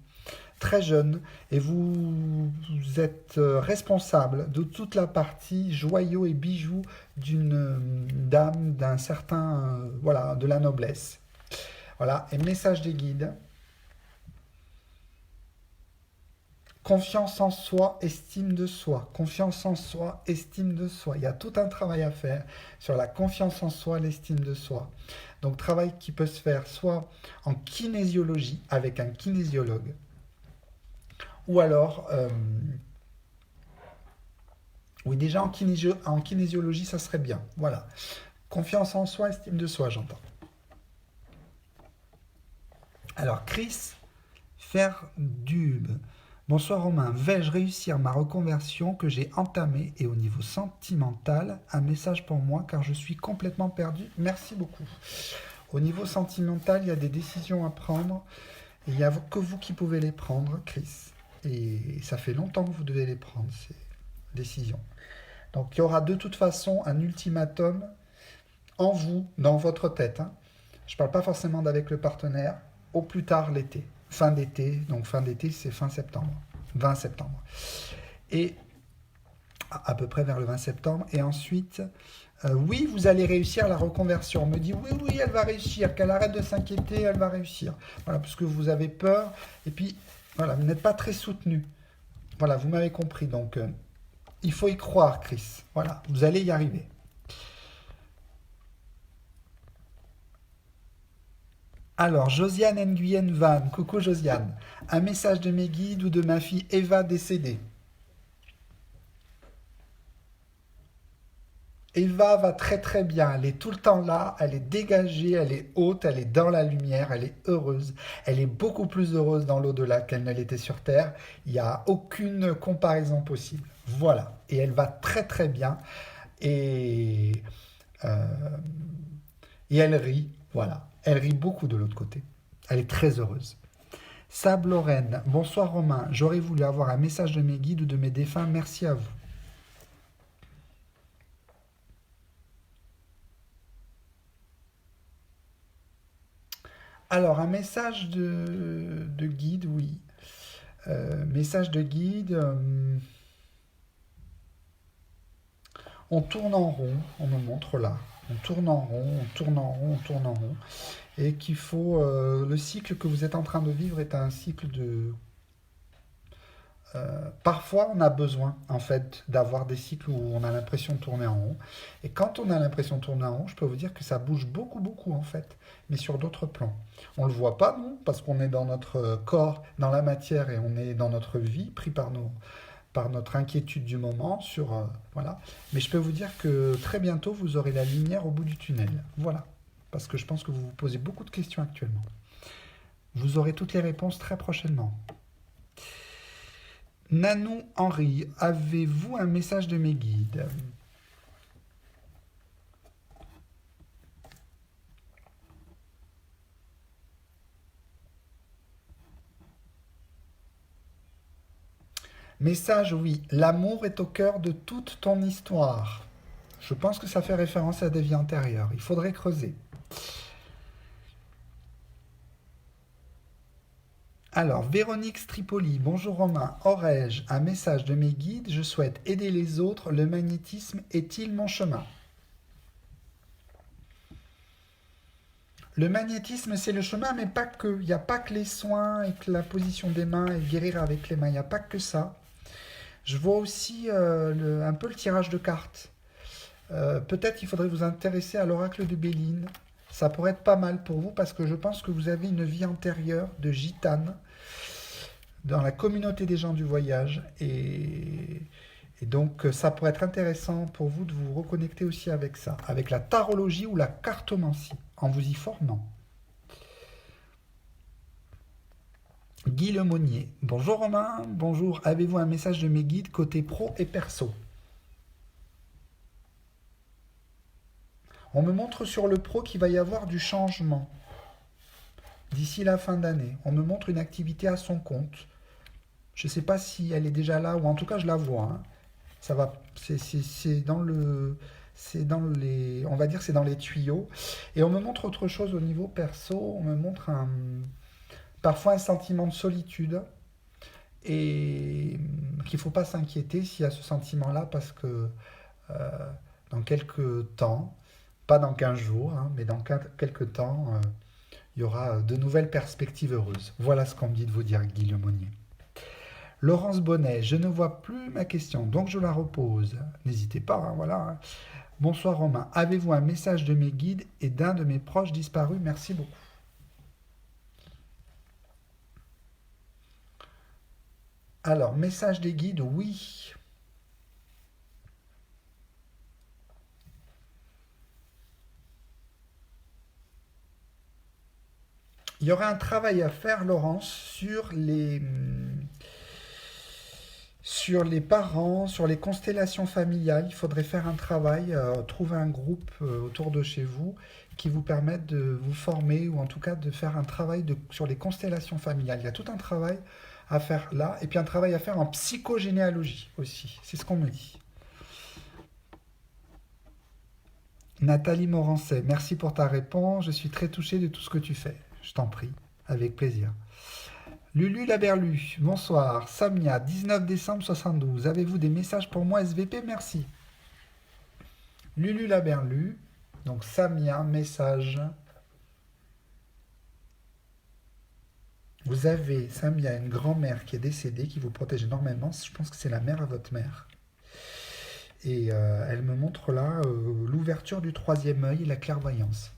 très jeune, et vous êtes responsable de toute la partie joyaux et bijoux d'une dame d'un certain, voilà, de la noblesse. Voilà, et message des guides. Confiance en soi, estime de soi. Confiance en soi, estime de soi. Il y a tout un travail à faire sur la confiance en soi, l'estime de soi. Donc travail qui peut se faire soit en kinésiologie avec un kinésiologue, ou alors, oui déjà en kinésiologie ça serait bien. Voilà. Confiance en soi, estime de soi, j'entends. Alors Chris Ferdube. Bonsoir Romain, vais-je réussir ma reconversion que j'ai entamée et au niveau sentimental, un message pour moi car je suis complètement perdu. Merci beaucoup. Au niveau sentimental, il y a des décisions à prendre et il n'y a que vous qui pouvez les prendre, Chris. Et ça fait longtemps que vous devez les prendre, ces décisions. Donc il y aura de toute façon un ultimatum en vous, dans votre tête. Hein. Je ne parle pas forcément d'avec le partenaire, au plus tard l'été. Fin d'été, donc fin d'été c'est fin septembre, 20 septembre. Et à peu près vers le 20 septembre. Et ensuite, oui, vous allez réussir la reconversion. On me dit, oui, oui, elle va réussir, qu'elle arrête de s'inquiéter, elle va réussir. Voilà, parce que vous avez peur. Et puis, voilà, vous n'êtes pas très soutenu. Voilà, vous m'avez compris. Donc, il faut y croire, Chris. Voilà, vous allez y arriver. Alors, Josiane Nguyen Van, coucou Josiane. Un message de mes guides ou de ma fille Eva décédée. Eva va très très bien, elle est tout le temps là, elle est dégagée, elle est haute, elle est dans la lumière, elle est heureuse. Elle est beaucoup plus heureuse dans l'au-delà qu'elle ne l'était sur Terre. Il n'y a aucune comparaison possible. Voilà, et elle va très très bien et, euh, et elle rit, voilà. Elle rit beaucoup de l'autre côté. Elle est très heureuse. Sab Lorraine, bonsoir Romain, j'aurais voulu avoir un message de mes guides ou de mes défunts, merci à vous. Alors, un message de guide, oui. Message de guide, on tourne en rond, on me montre là. On tourne en rond, on tourne en rond, on tourne en rond. Et qu'il faut... le cycle que vous êtes en train de vivre est un cycle de... parfois, on a besoin, en fait, d'avoir des cycles où on a l'impression de tourner en rond. Et quand on a l'impression de tourner en rond, je peux vous dire que ça bouge beaucoup, beaucoup, en fait. Mais sur d'autres plans. On ne le voit pas, non, parce qu'on est dans notre corps, dans la matière, et on est dans notre vie, pris par par notre inquiétude du moment sur voilà. Mais je peux vous dire que très bientôt vous aurez la lumière au bout du tunnel. Voilà, parce que je pense que vous vous posez beaucoup de questions actuellement. Vous aurez toutes les réponses très prochainement. Nanou Henri, avez-vous un message de mes guides? Message, oui. L'amour est au cœur de toute ton histoire. Je pense que ça fait référence à des vies antérieures. Il faudrait creuser. Alors, Véronique Stripoli, bonjour Romain. Aurais-je un message de mes guides? Je souhaite aider les autres. Le magnétisme est-il mon chemin? Le magnétisme, c'est le chemin, mais pas que. Il n'y a pas que les soins et que la position des mains et guérir avec les mains. Il n'y a pas que ça. Je vois aussi un peu le tirage de cartes. Peut-être qu'il faudrait vous intéresser à l'oracle de Béline. Ça pourrait être pas mal pour vous parce que je pense que vous avez une vie antérieure de gitane dans la communauté des gens du voyage. Et donc, ça pourrait être intéressant pour vous de vous reconnecter aussi avec ça, avec la tarologie ou la cartomancie, en vous y formant. Guy Lemonnier. Bonjour Romain, bonjour. Avez-vous un message de mes guides côté pro et perso? On me montre sur le pro qu'il va y avoir du changement d'ici la fin d'année. On me montre une activité à son compte. Je ne sais pas si elle est déjà là, ou en tout cas je la vois. Hein. Ça va, c'est dans le, c'est dans les, on va dire c'est dans les tuyaux. Et on me montre autre chose au niveau perso. On me montre parfois un sentiment de solitude et qu'il ne faut pas s'inquiéter s'il y a ce sentiment-là parce que dans quelques temps, pas dans 15 jours, hein, mais dans quelques temps, il y aura de nouvelles perspectives heureuses. Voilà ce qu'on me dit de vous dire, Guy Lemonnier. Laurence Bonnet, je ne vois plus ma question, donc je la repose. N'hésitez pas, hein, voilà. Hein. Bonsoir Romain, avez-vous un message de mes guides et d'un de mes proches disparus? Merci beaucoup. Alors, message des guides, oui. Il y aurait un travail à faire, Laurence, sur les parents, sur les constellations familiales. Il faudrait faire un travail, trouver un groupe autour de chez vous qui vous permette de vous former ou en tout cas de faire un travail sur les constellations familiales. Il y a tout un travail à faire là et puis un travail à faire en psychogénéalogie aussi. C'est ce qu'on me dit. Nathalie Morancet, merci pour ta réponse. Je suis très touchée de tout ce que tu fais. Je t'en prie, avec plaisir. Lulu Laberlu, bonsoir. Samia, 19 décembre 72. Avez-vous des messages pour moi SVP? Merci. Lulu Laberlu, donc Samia, message. Vous avez, Samia, une grand-mère qui est décédée, qui vous protège énormément. Je pense que c'est la mère à votre mère. Et elle me montre là l'ouverture du troisième œil et la clairvoyance.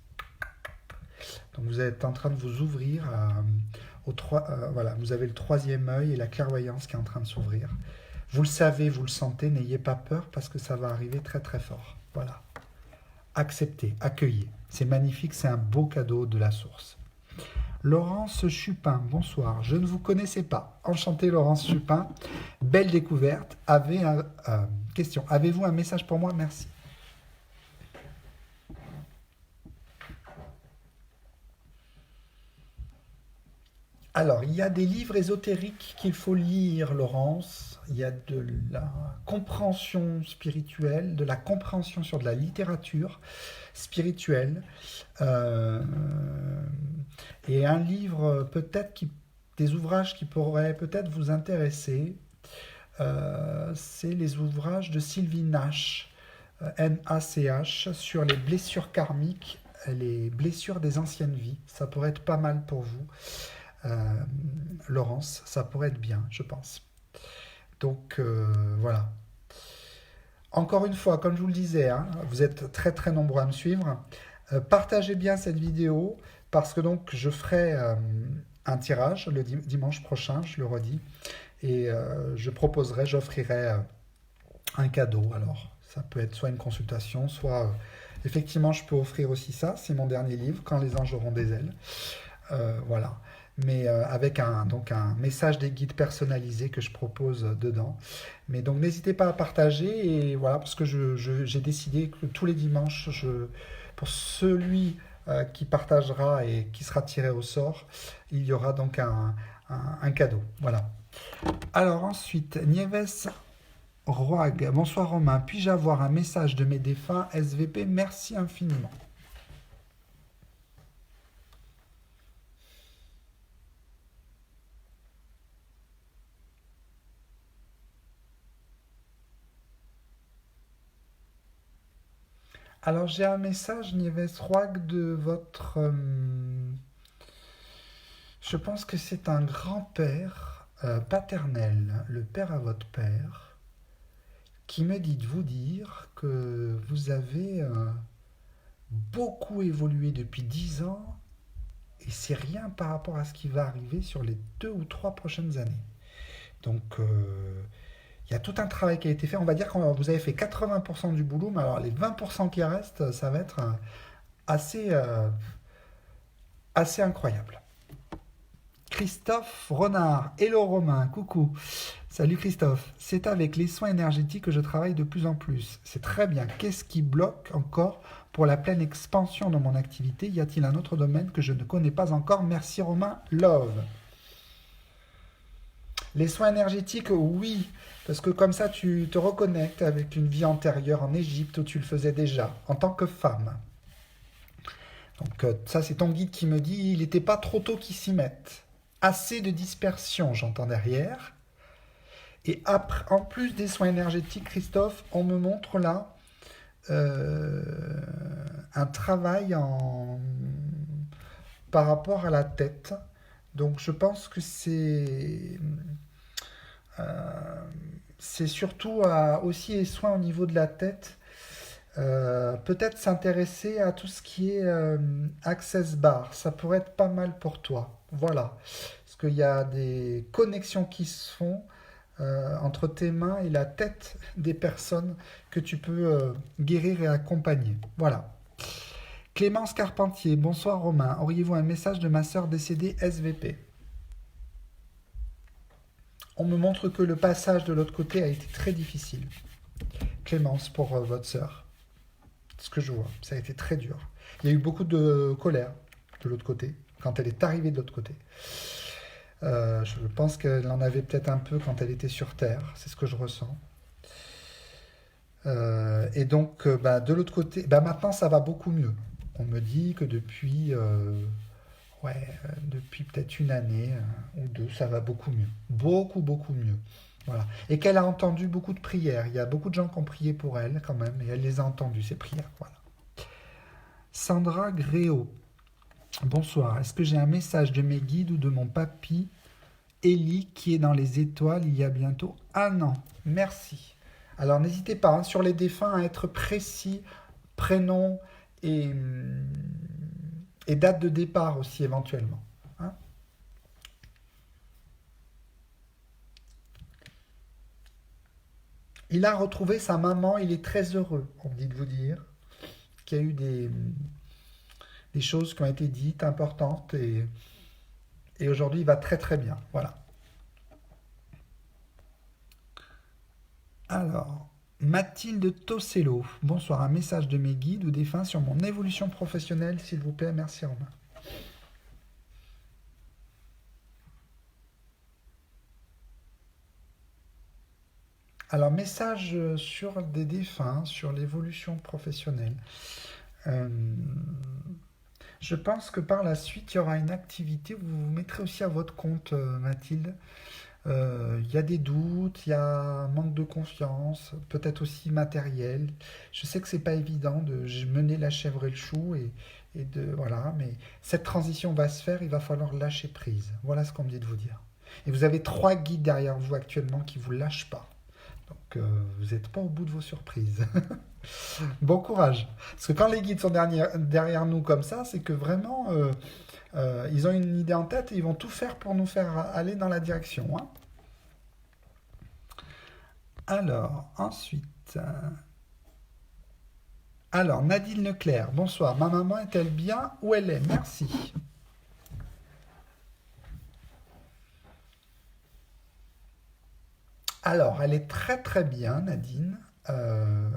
Donc vous êtes en train de vous ouvrir voilà, vous avez le troisième œil et la clairvoyance qui est en train de s'ouvrir. Vous le savez, vous le sentez, n'ayez pas peur parce que ça va arriver très très fort. Voilà. Acceptez, accueillez. C'est magnifique, c'est un beau cadeau de la source. Laurence Chupin, bonsoir. Je ne vous connaissais pas. Enchanté Laurence Chupin. Belle découverte. Question. Avez-vous un message pour moi? Merci. Alors, il y a des livres ésotériques qu'il faut lire, Laurence. Il y a de la compréhension spirituelle, de la compréhension sur de la littérature spirituelle. Euh, et un livre, des ouvrages qui pourraient peut-être vous intéresser, c'est les ouvrages de Sylvie Nash, N-A-C-H, sur les blessures karmiques, les blessures des anciennes vies. Ça pourrait être pas mal pour vous. Laurence, ça pourrait être bien, je pense. Donc voilà. Encore une fois, comme je vous le disais, hein, vous êtes très très nombreux à me suivre. Partagez bien cette vidéo parce que donc je ferai un tirage le dimanche prochain, je le redis. Et j'offrirai un cadeau. Alors, ça peut être soit une consultation, soit effectivement, je peux offrir aussi ça. C'est mon dernier livre, Quand les anges auront des ailes. Voilà. Mais avec donc un message des guides personnalisé que je propose dedans. Mais donc, n'hésitez pas à partager. Et voilà, parce que j'ai décidé que tous les dimanches, pour celui qui partagera et qui sera tiré au sort, il y aura donc un cadeau. Voilà. Alors ensuite, Nieves Roag, bonsoir Romain, puis-je avoir un message de mes défunts SVP? Merci infiniment. Alors j'ai un message, Nieves Roag, de votre... je pense que c'est un grand-père paternel, le père à votre père, qui me dit de vous dire que vous avez beaucoup évolué depuis 10 ans et c'est rien par rapport à ce qui va arriver sur les 2 ou 3 prochaines années. Donc, il y a tout un travail qui a été fait. On va dire que vous avez fait 80% du boulot, mais alors les 20% qui restent, ça va être assez, assez incroyable. Christophe Renard, hello Romain, coucou. Salut Christophe, c'est avec les soins énergétiques que je travaille de plus en plus. C'est très bien. Qu'est-ce qui bloque encore pour la pleine expansion de mon activité? Y a-t-il un autre domaine que je ne connais pas encore? Merci Romain, love. Les soins énergétiques, oui, parce que comme ça tu te reconnectes avec une vie antérieure en Égypte où tu le faisais déjà, en tant que femme. Donc ça c'est ton guide qui me dit, il n'était pas trop tôt qu'ils s'y mettent. Assez de dispersion, j'entends derrière. Et après, en plus des soins énergétiques, Christophe, on me montre là un travail par rapport à la tête. Donc je pense que c'est surtout aussi les soins au niveau de la tête. Peut-être s'intéresser à tout ce qui est access bar. Ça pourrait être pas mal pour toi. Voilà. Parce qu'il y a des connexions qui se font entre tes mains et la tête des personnes que tu peux guérir et accompagner. Voilà. Clémence Carpentier, bonsoir Romain. Auriez-vous un message de ma sœur décédée SVP? On me montre que le passage de l'autre côté a été très difficile. Clémence, pour votre sœur. Ce que je vois, ça a été très dur. Il y a eu beaucoup de colère de l'autre côté, quand elle est arrivée de l'autre côté. Je pense qu'elle en avait peut-être un peu quand elle était sur Terre, c'est ce que je ressens. Et donc, de l'autre côté, maintenant ça va beaucoup mieux. On me dit que depuis peut-être une année ou deux, ça va beaucoup mieux. Beaucoup, beaucoup mieux. Voilà. Et qu'elle a entendu beaucoup de prières. Il y a beaucoup de gens qui ont prié pour elle quand même, et elle les a entendues, ces prières. Voilà. Sandra Gréau. Bonsoir. Est-ce que j'ai un message de mes guides ou de mon papy Élie qui est dans les étoiles il y a bientôt un an? Merci. Alors n'hésitez pas sur les défunts à être précis, prénom et date de départ aussi éventuellement. Hein. Il a retrouvé sa maman, il est très heureux, on me dit de vous dire, qu'il y a eu des choses qui ont été dites importantes et aujourd'hui il va très très bien. Voilà. Alors, Mathilde Tossello, bonsoir, un message de mes guides ou défunts sur mon évolution professionnelle, s'il vous plaît, merci Romain. Alors, message sur des défunts, sur l'évolution professionnelle. Euh, je pense que par la suite, il y aura une activité où vous vous mettrez aussi à votre compte, Mathilde. Il y a des doutes, il y a un manque de confiance, peut-être aussi matériel. Je sais que c'est pas évident de mener la chèvre et le chou voilà, mais cette transition va se faire, il va falloir lâcher prise. Voilà ce qu'on me dit de vous dire. Et vous avez 3 guides derrière vous actuellement qui vous lâchent pas. Donc vous n'êtes pas au bout de vos surprises. Bon courage. Parce que quand les guides sont derrière nous comme ça, c'est que vraiment ils ont une idée en tête et ils vont tout faire pour nous faire aller dans la direction. Hein. Alors, ensuite... Alors, Nadine Leclerc, bonsoir. Ma maman est-elle bien où elle est? Merci. Alors, elle est très très bien, Nadine. Euh,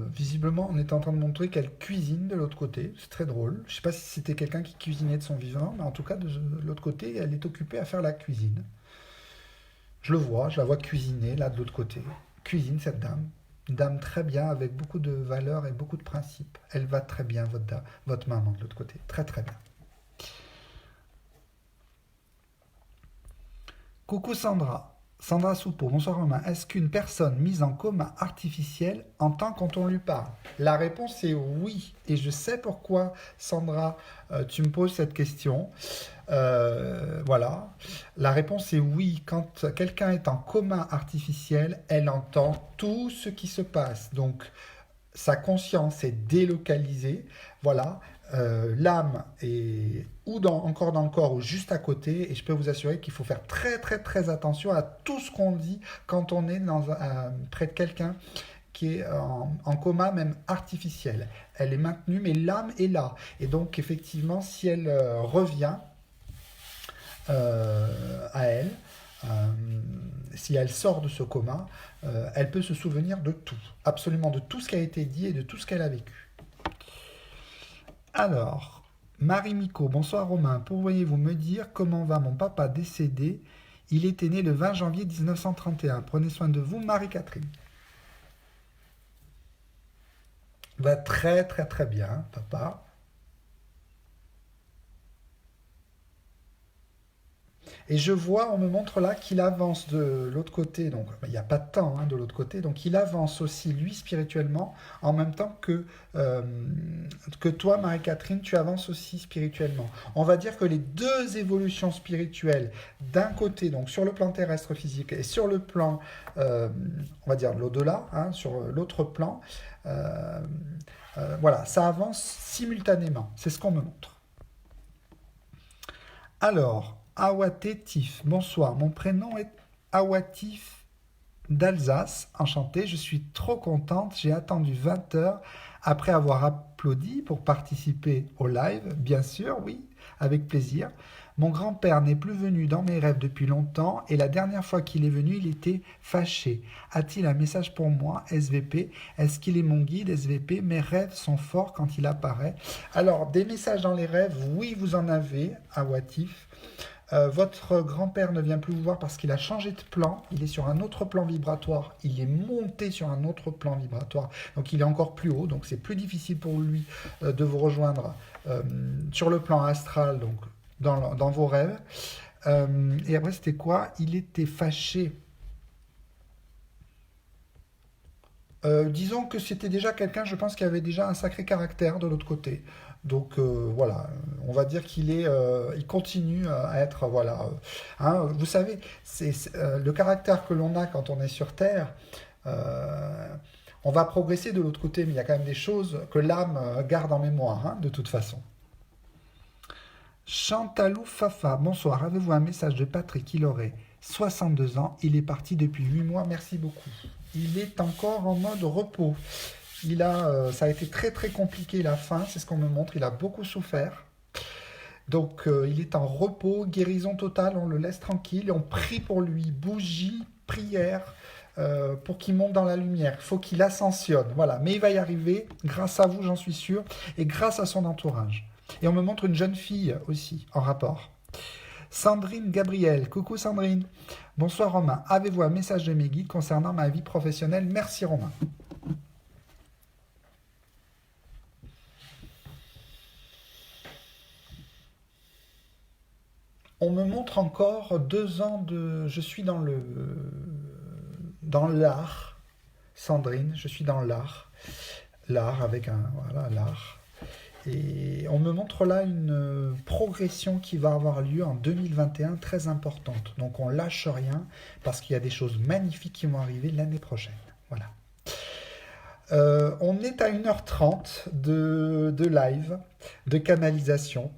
visiblement, on est en train de montrer qu'elle cuisine de l'autre côté. C'est très drôle. Je ne sais pas si c'était quelqu'un qui cuisinait de son vivant, mais en tout cas, de l'autre côté, elle est occupée à faire la cuisine. Je la vois cuisiner là de l'autre côté. Cuisine cette dame. Une dame très bien, avec beaucoup de valeurs et beaucoup de principes. Elle va très bien, votre maman de l'autre côté. Très très bien. Coucou Sandra. Sandra Soupeau, bonsoir Romain. Est-ce qu'une personne mise en coma artificiel entend quand on lui parle? La réponse est oui. Et je sais pourquoi, Sandra, tu me poses cette question. Voilà. La réponse est oui. Quand quelqu'un est en coma artificiel, elle entend tout ce qui se passe. Donc, sa conscience est délocalisée. Voilà. L'âme est encore dans le corps ou juste à côté. Et je peux vous assurer qu'il faut faire très très très attention à tout ce qu'on dit quand on est près de quelqu'un qui est en coma, même artificiel. Elle est maintenue, mais l'âme est là. Et donc, effectivement, si elle revient à elle, euh, si elle sort de ce coma, elle peut se souvenir de tout, absolument de tout ce qui a été dit et de tout ce qu'elle a vécu. Alors, Marie Miko, bonsoir Romain, pourriez-vous me dire comment va mon papa décédé? Il était né le 20 janvier 1931. Prenez soin de vous, Marie-Catherine. Va très très très bien, papa. Et je vois, on me montre là qu'il avance de l'autre côté, donc il n'y a pas de temps de l'autre côté, donc il avance aussi lui spirituellement, en même temps que toi, Marie-Catherine, tu avances aussi spirituellement. On va dire que les deux évolutions spirituelles, d'un côté, donc sur le plan terrestre physique, et sur le plan, on va dire l'au-delà, sur l'autre plan, euh, voilà, ça avance simultanément, c'est ce qu'on me montre. Alors, Awatétif, bonsoir. Mon prénom est Awatif d'Alsace. Enchanté, je suis trop contente. J'ai attendu 20 heures après avoir applaudi pour participer au live. Bien sûr, oui, avec plaisir. Mon grand-père n'est plus venu dans mes rêves depuis longtemps et la dernière fois qu'il est venu, il était fâché. A-t-il un message pour moi, SVP? Est-ce qu'il est mon guide, SVP? Mes rêves sont forts quand il apparaît. Alors, des messages dans les rêves, oui, vous en avez, Awatif. Votre grand-père ne vient plus vous voir parce qu'il a changé de plan, il est sur un autre plan vibratoire, il est monté sur un autre plan vibratoire, donc il est encore plus haut, donc c'est plus difficile pour lui de vous rejoindre sur le plan astral, donc dans vos rêves. Et après c'était quoi? Il était fâché. Disons que c'était déjà quelqu'un, je pense, qui avait déjà un sacré caractère de l'autre côté. Donc voilà, on va dire il continue à être, voilà. Vous savez, le caractère que l'on a quand on est sur Terre. euh, on va progresser de l'autre côté, mais il y a quand même des choses que l'âme garde en mémoire, de toute façon. Chantalou Fafa, bonsoir. Avez-vous un message de Patrick? Il aurait 62 ans. Il est parti depuis 8 mois. Merci beaucoup. Il est encore en mode repos. Ça a été très très compliqué la fin, c'est ce qu'on me montre. Il a beaucoup souffert. Donc il est en repos, guérison totale. On le laisse tranquille. Et on prie pour lui. Bougie, prière. Pour qu'il monte dans la lumière. Il faut qu'il ascensionne. Voilà. Mais il va y arriver, grâce à vous, j'en suis sûr, et grâce à son entourage. Et on me montre une jeune fille aussi en rapport. Sandrine Gabriel. Coucou Sandrine. Bonsoir Romain. Avez-vous un message de mes guides concernant ma vie professionnelle? Merci Romain. On me montre encore 2 ans de... Je suis dans l'art. Sandrine, je suis dans l'art. L'art avec un... Voilà, l'art. Et on me montre là une progression qui va avoir lieu en 2021 très importante. Donc on lâche rien parce qu'il y a des choses magnifiques qui vont arriver l'année prochaine. Voilà. On est à 1h30 de live, de canalisation.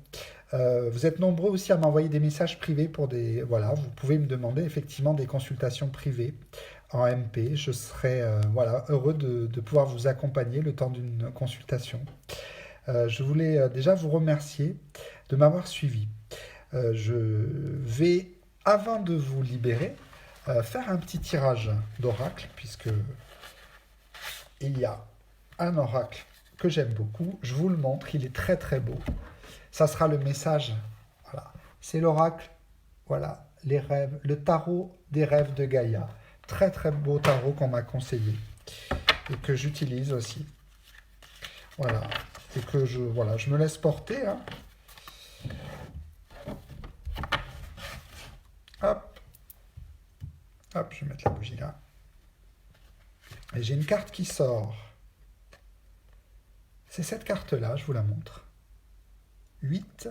Vous êtes nombreux aussi à m'envoyer des messages privés pour des... Voilà, vous pouvez me demander effectivement des consultations privées en MP. Je serai voilà, heureux de pouvoir vous accompagner le temps d'une consultation. Je voulais déjà vous remercier de m'avoir suivi. Je vais, avant de vous libérer, faire un petit tirage d'oracle, puisque il y a un oracle que j'aime beaucoup. Je vous le montre, il est très très beau. Ça sera le message. Voilà. C'est l'oracle, voilà, les rêves, le tarot des rêves de Gaïa. Très très beau tarot qu'on m'a conseillé et que j'utilise aussi. Voilà. Et que je me laisse porter. Hein. Hop. Hop, je vais mettre la bougie là. Et j'ai une carte qui sort. C'est cette carte-là, je vous la montre. 8.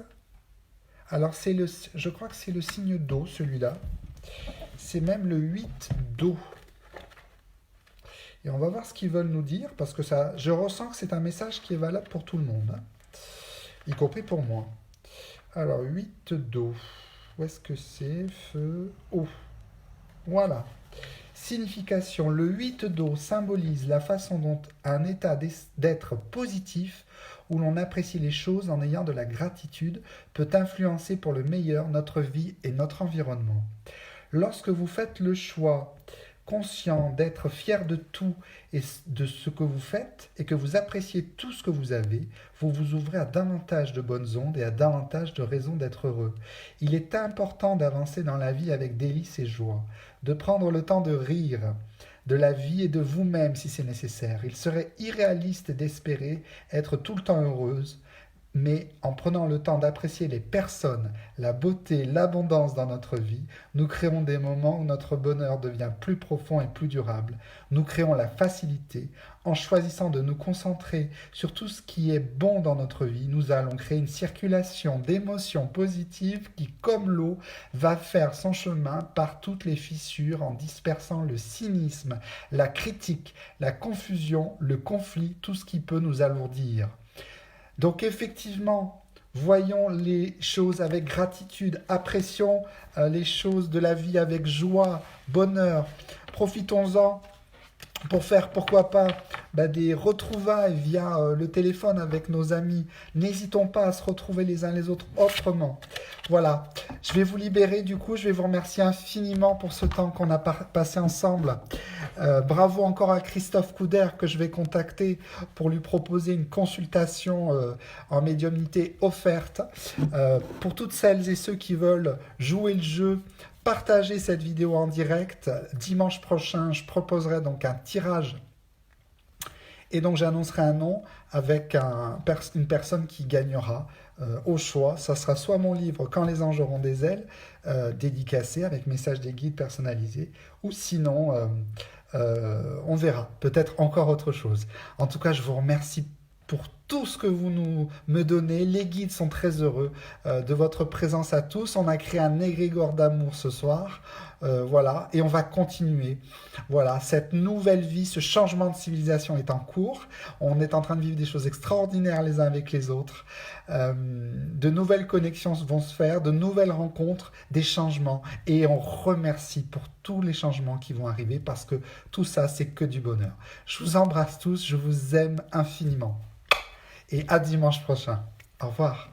Alors, je crois que c'est le signe d'eau, celui-là. C'est même le 8 d'eau. Et on va voir ce qu'ils veulent nous dire, parce que ça, je ressens que c'est un message qui est valable pour tout le monde, hein, y compris pour moi. Alors, 8 d'eau. Où est-ce que c'est? Feu, eau. Voilà. Signification. Le 8 d'eau symbolise la façon dont un état d'être positif, où l'on apprécie les choses en ayant de la gratitude, peut influencer pour le meilleur notre vie et notre environnement. Lorsque vous faites le choix conscient d'être fier de tout et de ce que vous faites et que vous appréciez tout ce que vous avez, vous vous ouvrez à davantage de bonnes ondes et à davantage de raisons d'être heureux. Il est important d'avancer dans la vie avec délice et joie, de prendre le temps de rire de la vie et de vous-même si c'est nécessaire. Il serait irréaliste d'espérer être tout le temps heureuse, mais en prenant le temps d'apprécier les personnes, la beauté, l'abondance dans notre vie, nous créons des moments où notre bonheur devient plus profond et plus durable. Nous créons la facilité. En choisissant de nous concentrer sur tout ce qui est bon dans notre vie, nous allons créer une circulation d'émotions positives qui, comme l'eau, va faire son chemin par toutes les fissures en dispersant le cynisme, la critique, la confusion, le conflit, tout ce qui peut nous alourdir. Donc effectivement, voyons les choses avec gratitude, apprécions les choses de la vie avec joie, bonheur, profitons-en pour faire, pourquoi pas, des retrouvailles via le téléphone avec nos amis. N'hésitons pas à se retrouver les uns les autres autrement. Voilà, je vais vous libérer du coup, je vais vous remercier infiniment pour ce temps qu'on a passé ensemble. Bravo encore à Christophe Couder que je vais contacter pour lui proposer une consultation en médiumnité offerte. Pour toutes celles et ceux qui veulent jouer le jeu, partagez cette vidéo en direct. Dimanche prochain, je proposerai donc un tirage et donc j'annoncerai un nom avec une personne qui gagnera au choix. Ça sera soit mon livre Quand les anges auront des ailes, dédicacé avec message des guides personnalisés, ou sinon on verra, peut-être encore autre chose. En tout cas, je vous remercie pour tout ce que vous me donnez. Les guides sont très heureux de votre présence à tous. On a créé un égrégore d'amour ce soir. Voilà, et on va continuer. Voilà, cette nouvelle vie, ce changement de civilisation est en cours. On est en train de vivre des choses extraordinaires les uns avec les autres. De nouvelles connexions vont se faire, de nouvelles rencontres, des changements. Et on remercie pour tous les changements qui vont arriver parce que tout ça, c'est que du bonheur. Je vous embrasse tous, je vous aime infiniment. Et à dimanche prochain. Au revoir.